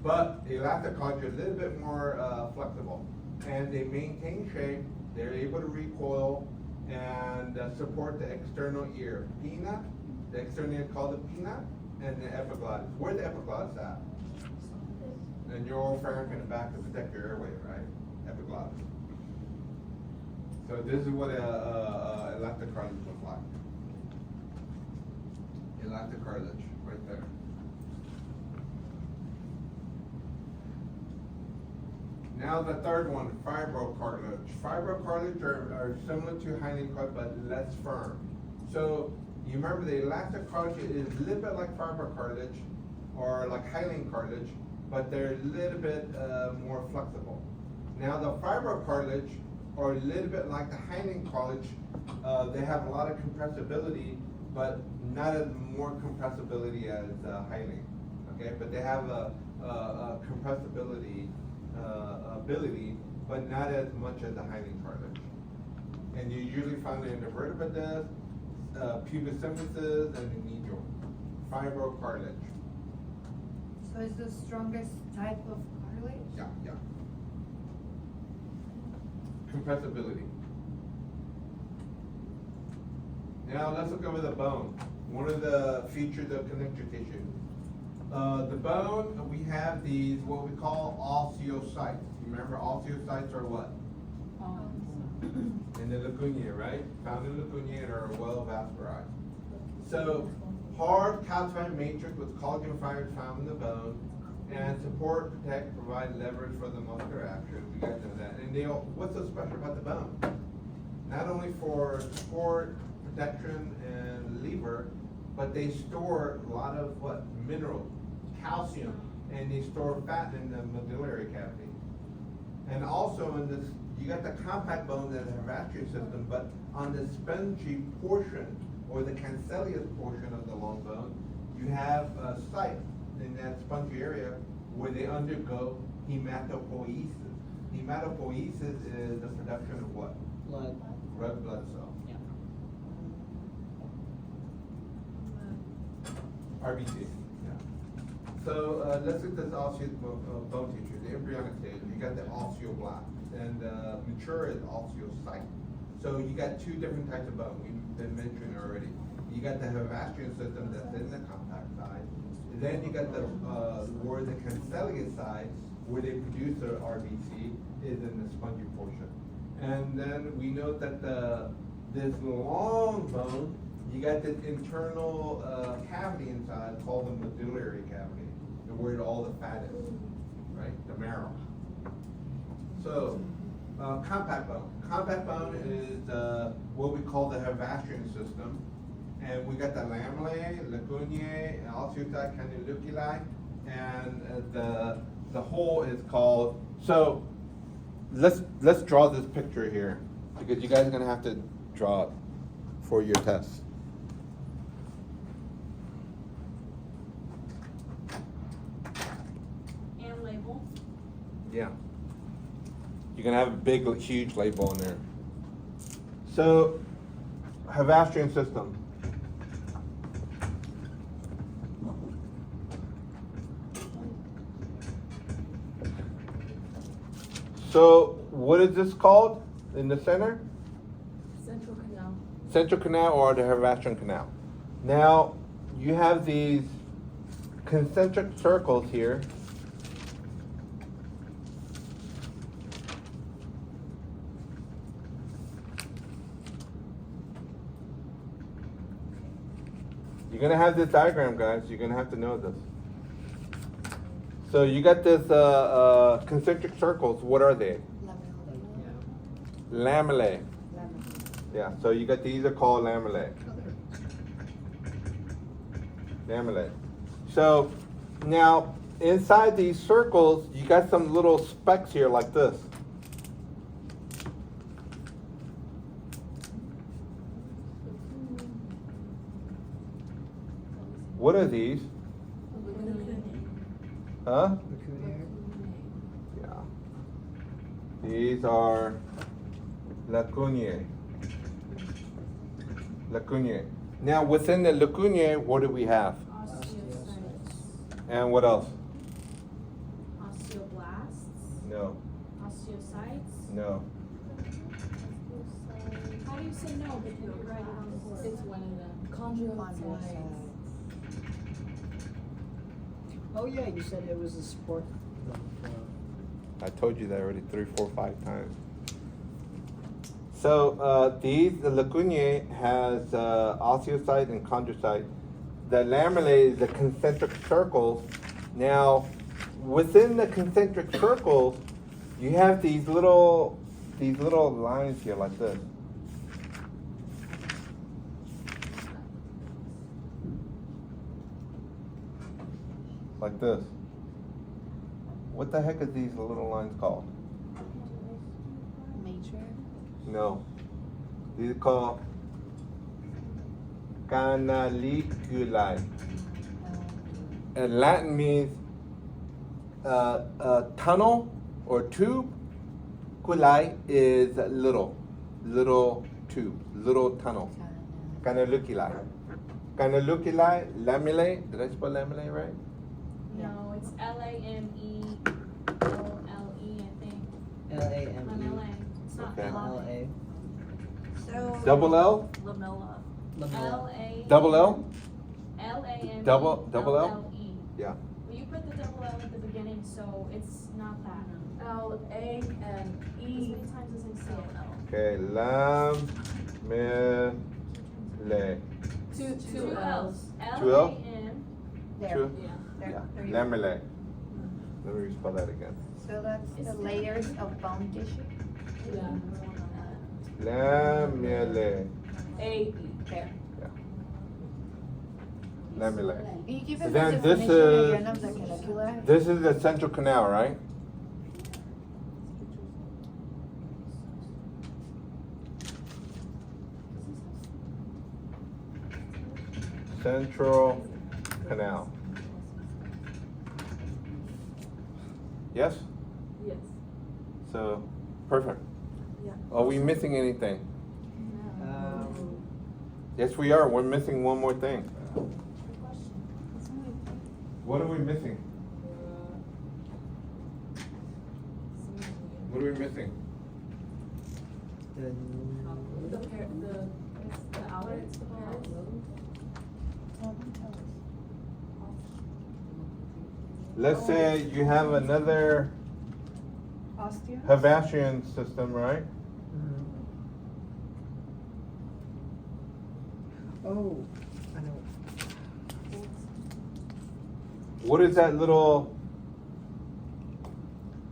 But elastic cartilage is a little bit more flexible. And they maintain shape, they're able to recoil, and support the external ear. Pinna, the external ear called the pinna, and the epiglottis. Where's the epiglottis at? And your oropharynx in the back to protect your airway, right? Epiglottis. So this is what elastic cartilage looks like. Elastic cartilage, right there. Now the third one, fibrocartilage. Fibrocartilage are similar to hyaline cartilage, but less firm. So you remember the elastic cartilage is a little bit like fibrocartilage, or like hyaline cartilage, but they're a little bit more flexible. Now the fibrocartilage are a little bit like the hyaline cartilage. They have a lot of compressibility, but not as more compressibility as hyaline. Okay, but they have a compressibility ability, but not as much as the hyaline cartilage. And you usually find it in the vertebra disc, pubis symphysis, and the knee joint. Fibrocartilage. So it's the strongest type of cartilage? Yeah. Compressibility. Now let's look over the bone. One of the features of connective tissue. The bone, we have these, what we call osteocytes. Remember, osteocytes are what? In the lacunae, right? Found in the lacunae and are well vascularized. So, hard calcified matrix with collagen fibers found in the bone, and support, protect, provide leverage for the muscular action. We guys know that. And what's so special about the bone? Not only for support, protection, and lever, but they store a lot of what? Minerals, calcium, and they store fat in the medullary cavity. And also in this, you got the compact bone that has a vascular system, but on the spongy portion or the cancellous portion of the long bone, you have a site in that spongy area where they undergo hematopoiesis. Hematopoiesis is the production of what? Blood. Red blood cell. Yeah. RBC, yeah. So, let's look at this osseous bone tissue, the embryonic stage. You got the osteoblast, and mature is osteocyte. So you got two different types of bone, we've been mentioning already. You got the Havastran system that's in the compact side. Then you got the, where the cancellous side, where they produce the RBC, is in the spongy portion. And then we know that this long bone, you got this internal cavity inside called the medullary cavity, where all the fat is, right? The marrow. So, compact bone. Compact bone is what we call the Havastran system. And we got the lamellae, lacunae, osteocyte cannuliculi, and the whole is called. So let's draw this picture here, because you guys are gonna have to draw it for your test. And label. Yeah. You're gonna have a big, huge label in there. So, Havastran system. So, what is this called in the center? Central canal. Central canal or the Havastran canal. Now, you have these concentric circles here. You're gonna have this diagram, guys. You're gonna have to know this. So you got this concentric circles. What are they? Lamellae. Yeah. So you got these are called lamellae. Lamellae. So now inside these circles, you got some little specks here like this. What are these? Huh? Lacunae. Yeah. These are lacunae. Lacunae. Now within the lacunae, what do we have? Osteocytes. And what else? Osteoblasts. No. Osteocytes. No. How do you say no, but you write it on the board? It's one of them. Chondrocytes. Oh yeah, you said it was a sport. I told you that already 3, 4, 5 times. So the lacunae has osteocyte and chondrocyte. The lamellae is the concentric circles. Now, within the concentric circles, you have these little lines here like this. Like this. What the heck is these little lines called? Matrix. No. These are called canaliculi. And Latin means tunnel or tube. Culi is little tube, little tunnel. Canaliculi. Canaliculi, lamellae. Did I spell lamellae right? No, it's Lameole, I think. Lame. Lamellae. It's not Okay. L-A. So. Double L? Lamella. Lamella. L-A. Double L? L-A-M-E. Double L? L-L-E. Yeah. Well, you put the double L at the beginning, so it's not that. L-A-M-E. As many times as I say it. Okay, lamellae. Two L's. Two L? L-A-M. There. Two? There. Yeah, There you go. lamellae. Let me spell that again. So that's the layers of bone tissue? Lamellae. A-E. There. Lamellae. Can you give us And the then this definition is- again of the canaliculi? This is the central canal, right? central canal. Yes? Yes. So, perfect. Yeah. Are we missing anything? Um, Yes, we are. We're missing one more thing. What are we missing? What are we missing? the, The outlets, the parents. Let's say you have another Austin? Havassian system, right? mhm. Oh, I know. What is that little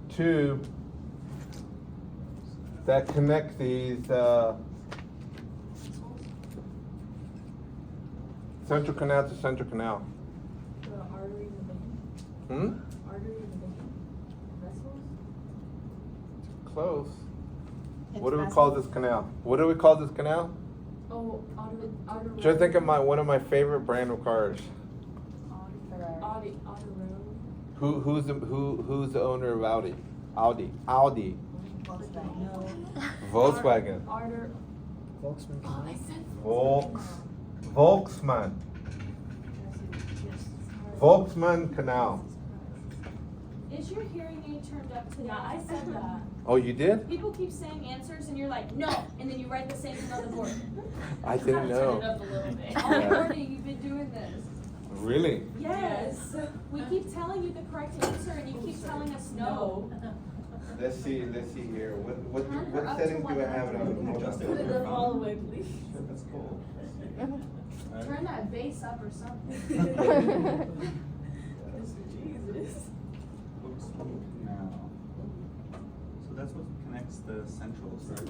tube that connects these central canal to central canal? The artery and the vein. Hmm? Artery and the vein. Vessels. Close. What It's do we call vessels. this canal? What do we call this canal? Oh, artery. Just think of one of my favorite brand of cars. Audi road. Who's the owner of Audi? Audi. Volkswagen. Arter. Volkswagen Canal. Volksman. Volksman Canal. Is your hearing aid turned up today? Yeah, I said that. Oh, you did? People keep saying answers and you're like, no, and then you write the same thing on the board. I didn't know. Turn it up a little bit. All Yeah. morning you've been doing this. Really? Yes. We keep telling you the correct answer and you keep telling us no. Let's see here. What Turn her up to settings do I have it 100. on? Just Put it up all the way, please. That's cool. Turn that bass up or something. Jesus. Now. So that's what connects the centrals, right?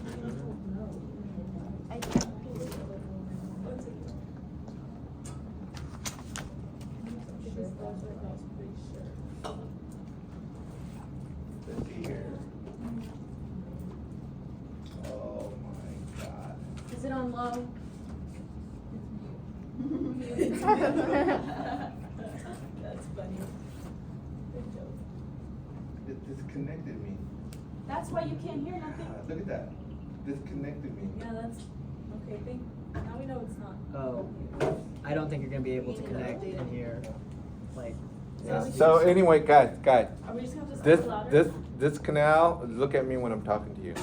Let's see here. Oh my God. Is it on low? That's funny. Good joke. It disconnected me. That's why you can't hear nothing. Look at that. Disconnected me. Yeah, that's, okay, now we know it's not. Oh, I don't think you're gonna be able to connect in here, like. So anyway, guys, Are we just gonna have to this speak louder? this canal. Look at me when I'm talking to you.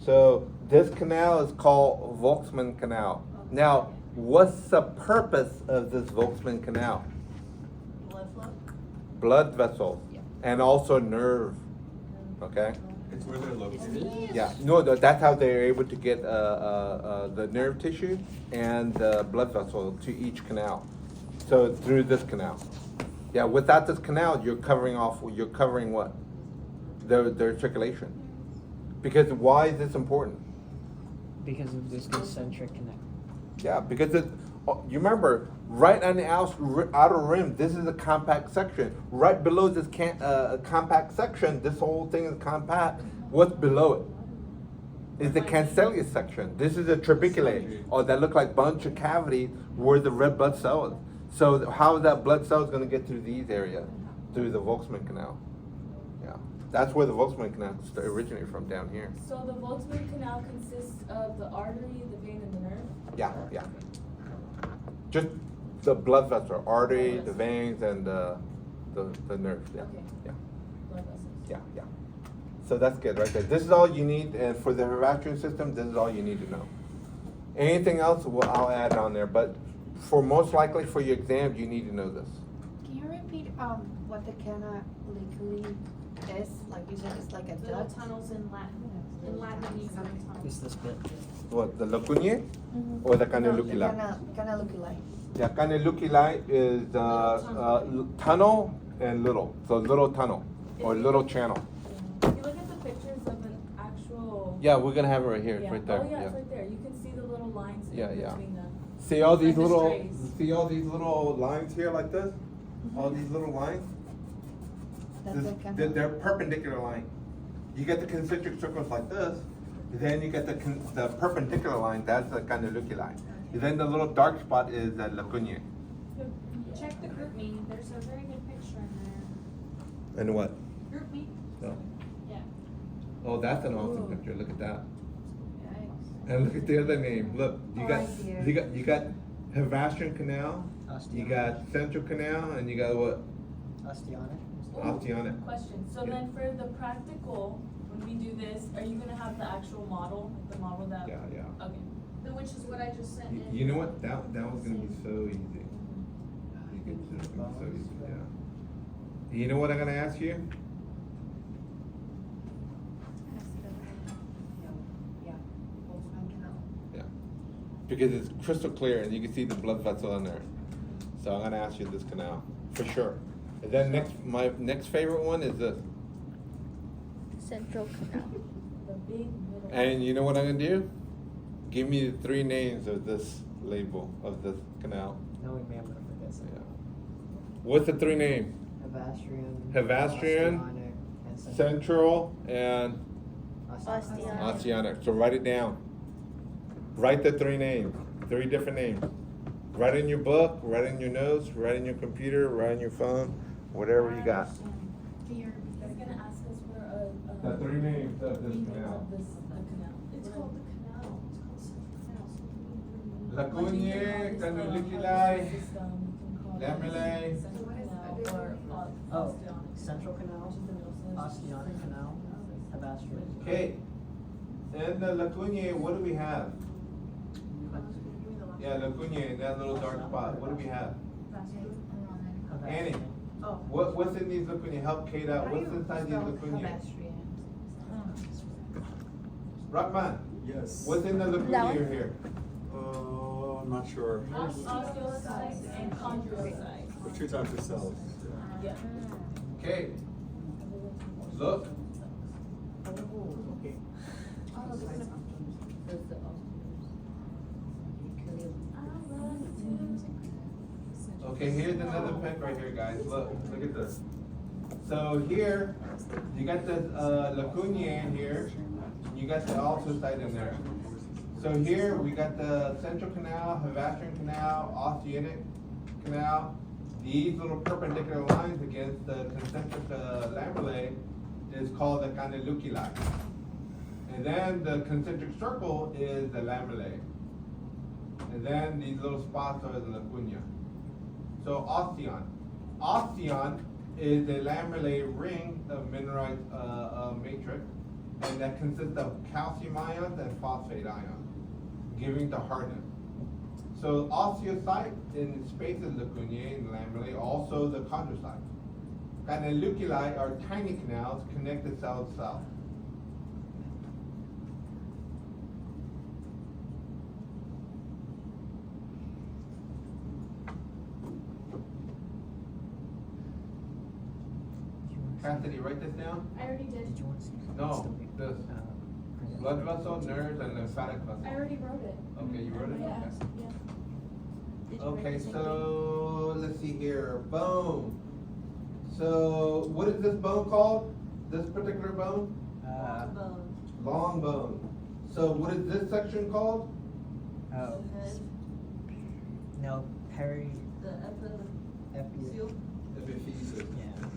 So this canal is called Volksman Canal. Now, what's the purpose of this Volksman Canal? Blood flow? Blood vessels Yeah. and also nerve. Okay. It's where they're located. Yeah. No, that's how they're able to get the nerve tissue and the blood vessel to each canal. So through this canal. Yeah. Without this canal, you're covering what? Their circulation. Because why is this important? Because of this concentric connect. Yeah, because you remember, right on the outer rim, this is a compact section. Right below this compact section, this whole thing is compact. What's below it? Is the cancellous section. This is a trabeculae, or that look like bunch of cavities where the red blood cells. So how is that blood cells going to get through these areas? Through the Volksman Canal. Yeah, that's where the Volksman Canal originated from, down here. So the Volkswagen Canal consists of the artery, the vein, and the nerve? Yeah. Just the blood vessel, artery, the veins, and the nerves. Yeah. Okay. Yeah. Blood vessels. Yeah. So that's good right there. This is all you need, and for the vascular system, this is all you need to know. Anything else, well, I'll add on there, but for most likely for your exam, you need to know this. Can you repeat, what the canaliculi is? Like you said, it's like a Little duct? tunnels in Latin. In Latin, you use little tunnels. This bit. What, the lacunae or the caneluculi? Canaliculi. Yeah, caneluculi is tunnel and little, so little tunnel or little channel. If you look at the pictures of an actual. Yeah, we're gonna have it right here, Yeah. right there. Oh, yeah, it's right there. You can see the little lines in Yeah. between them. See all these Like the little, strays. lines here like this? All these little lines? That's the canal. They're perpendicular line. You get the concentric circles like this, then you get the perpendicular line, that's the caneluculi. Then the little dark spot is La Cunha. Check the group me, there's a very good picture in there. And what? Group me? No. Yeah. Oh, that's an awesome picture. Look at that. Yikes. And look at the other name. Look, you Oh, got I see it. you got Havastran Canal, you got Central Canal, and you got what? Osteonic. Osteonic. Question, so then for the practical, when we do this, are you gonna have the actual model, the model that? Yeah, yeah. Okay. Which is what I just sent in. You know what? That was gonna be so easy. You could, it's gonna be so easy. Yeah. You know what I'm gonna ask you? Yeah. Volkswagen Canal. Yeah. Because it's crystal clear and you can see the blood vessel in there. So I'm gonna ask you this canal for sure. And then my next favorite one is this. Central Canal. The big middle. And you know what I'm gonna do? Give me the 3 names of this label of this canal. Knowing me, I'm gonna forget Yeah. something. What's the 3 names? Havastrian. Havastrian, Osteonic, and Central, and Osteonic. Oceanic. So write it down. Write the 3 names, 3 different names. Write in your book, write in your notes, write in your computer, write in your phone, whatever you got. You're gonna ask us for a. The 3 names of this names canal. of this, canal. It's called the canal, it's called Central Canal, so we need 3 names. La Cunha, Canuliculi, Lamerlae. Oh, Central Canal, Osteonic Canal, Havastrian. Okay. And the La Cunha, what do we have? Yeah, La Cunha, in that little dark spot, what do we have? Annie, what's in these La Cunha? Help Kate out. What's inside these La Cunha? Rockman, Yes. what's in the La That Cunha one? here? I'm not sure. Osteocytes and chondrocytes. Which two types of cells? Yeah. Okay. Look. Okay. Okay, here's another pic right here, guys. Look at this. So here, you got this La Cunha in here, and you got the altocyte in there. So here, we got the Central Canal, Havastrian Canal, Osteonic Canal. These little perpendicular lines against the concentric lamellae is called the caneluculi. And then the concentric circle is the lamellae. And then these little spots are the La Cunha. So osteon. Osteon is a lamellae ring of mineralized matrix, and that consists of calcium ions and phosphate ions, giving the hardness. So osteocyte in spaces La Cunha and lamellae, also the chondrocyte. Caneluculi are tiny canals connected cell to cell. Cassidy, write this down? I already did. Did you want to see? No, this. Blood vessel, nerves, and lymphatic vessel. I already wrote it. Okay, you wrote it? Yeah, Okay. yeah. Okay, so let's see here. Bone. So what is this bone called? This particular bone? Long bone. So what is this section called? Oh. No, peri. Epi. Epiphysis. Yeah.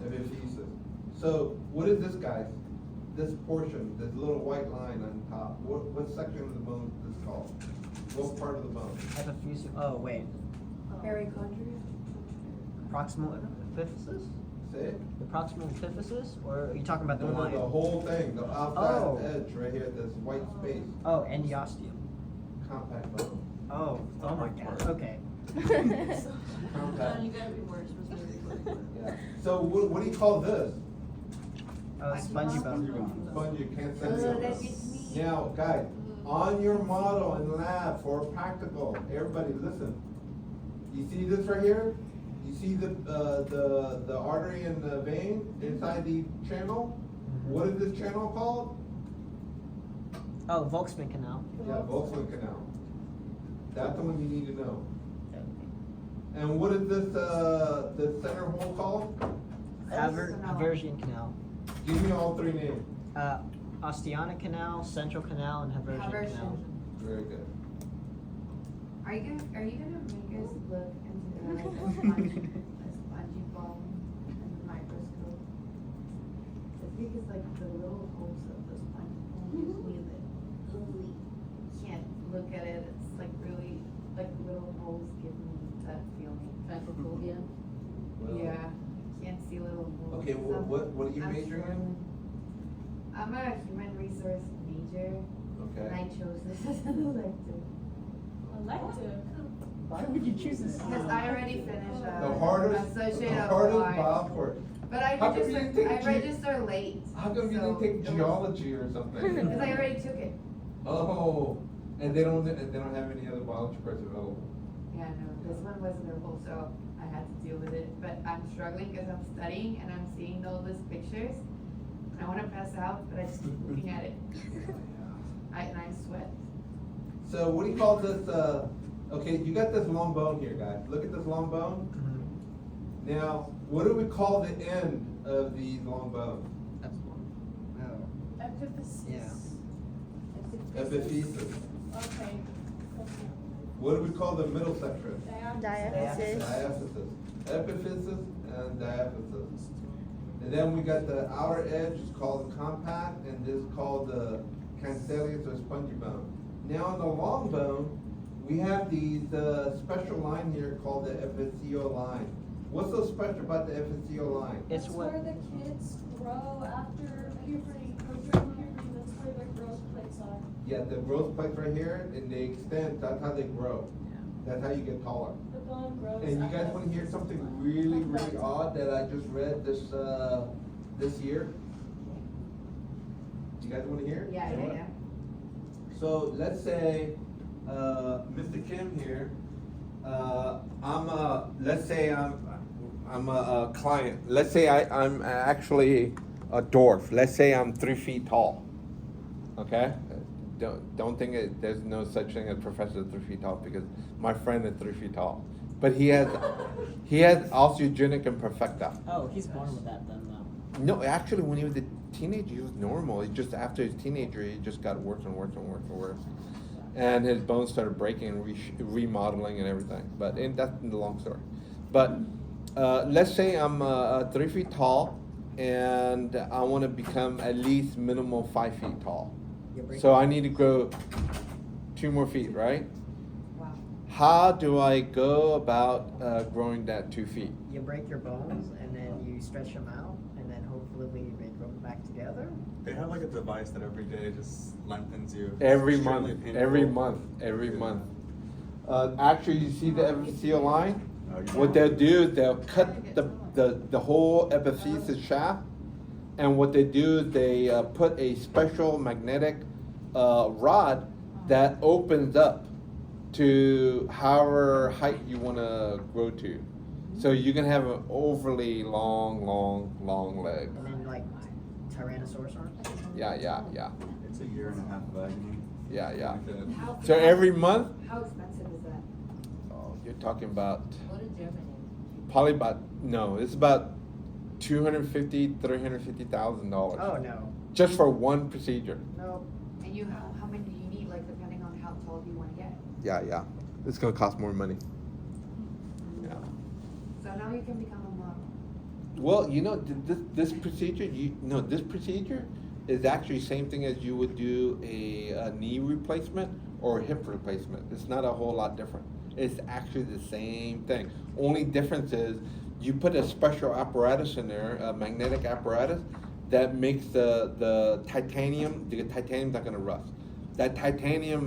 Epiphysis. So what is this, guys? This portion, this little white line on top. What section of the bone is this called? What part of the bone? Epiphysis. Oh wait. Perichondria? Proximal epiphysis? Say it. The proximal epiphysis, or are you talking about the No, line? the whole thing, the outside Oh. edge right here, this white space, Oh, endosteum. compact bone. Oh, oh my God. Okay. Compact. gotta be more specific. Yeah. So what do you call this? Spongy bone. Sponge, you can't say So it. that gets me. Now, guys, on your model in lab for practical, everybody listen. You see this right here? You see the artery and the vein inside the channel? What is this channel called? Oh, Volksman Canal. Yeah, Volkswagen Canal. That's the one you need to know. And what is this center hole called? Haversian Canal. Give me all 3 names. Osteonic Canal, Central Canal, and Haversian Canal. Very good. Are you gonna make us look into like a spongy ball in the microscope? It's because like the little holes of the spongy ball gives me the, ooey, can't look at it, it's like really, like little holes give me that feeling. Trypophobia. Yeah, can't see little holes. Okay, what are you I'm majoring in? struggling. I'm a human resource major, and I Okay. chose this as an elective. Elective. Why would you choose this? Because I already finished, The hardest, Associate the of hardest Arts. Bob for, But I How come you didn't take register late. how come you so didn't take it was- geology or something? Because I already took it. Oh, and they don't have any other biology courses available. Yeah, no, this one wasn't available, so I had to deal with it. But I'm struggling because I'm studying and I'm seeing all these pictures. I want to pass out, but I just keep looking at it. And I sweat. So what do you call this, okay, you got this long bone here, guys. Look at this long bone. Mhm. Now, what do we call the end of these long bones? Oh, Epiphysis. Yeah. Epiphysis. Okay. What do we call the middle section? Diaphysis. Diaphysis. Epiphysis and diaphysis. And then we got the outer edge, it's called the compact, and this is called the cancellous or spongy bone. Now on the long bone, we have these special line here called the epiphyseal line. What's so special about the epiphyseal line? It's That's what, where the kids grow after puberty, or during puberty, that's where their growth plates are. Yeah, the growth plates right here, and they extend, that's how they grow. That's how you get taller. The bone grows. And you guys after- wanna hear something really, really odd that I just read this year? You guys wanna hear? Yeah. So let's say, Mr. Kim here, let's say I'm a client. Let's say I'm actually a dwarf. Let's say I'm 3 feet tall. Okay? Don't think there's no such thing as professor 3 feet tall because my friend is 3 feet tall. But he has osteogenic imperfecta. oh, he's born with that then, though. No, actually, when he was a teenager, he was normal. It's just after his teenager, he just got worse and worse and worse and worse. And his bones started breaking and remodeling and everything. But that's the long story. But let's say I'm 3 feet tall and I want to become at least minimal 5 feet tall. You break So I need to grow 2 more feet, right? Wow. How do I go about growing that 2 feet? You break your bones and then you stretch them out and then hopefully they grow back together. They have like a device that every day just lengthens you. Every It's month, extremely every painful. month, every Yeah. month. Actually, you see the epiphyseal line? Oh, yeah. What they'll do is they'll cut the whole epiphysis shaft, and what they do is they put a special magnetic rod that opens up to however height you want to grow to. So you can have an overly long leg. And then like Tyrannosaurus arms. Yeah. It's a year and a half of agony. Yeah. How- So every month, How expensive is that? oh, you're talking about Go to Germany. probably about, no, it's about $250,000-$350,000. Oh, no. Just for one procedure. No. And how many do you need, like depending on how tall you want to get? Yeah. It's gonna cost more money. Yeah. So now you can become a model. Well, you know, this procedure, this procedure is actually same thing as you would do a knee replacement or a hip replacement. It's not a whole lot different. It's actually the same thing. Only difference is you put a special apparatus in there, a magnetic apparatus, that makes the titanium's not gonna rust. That titanium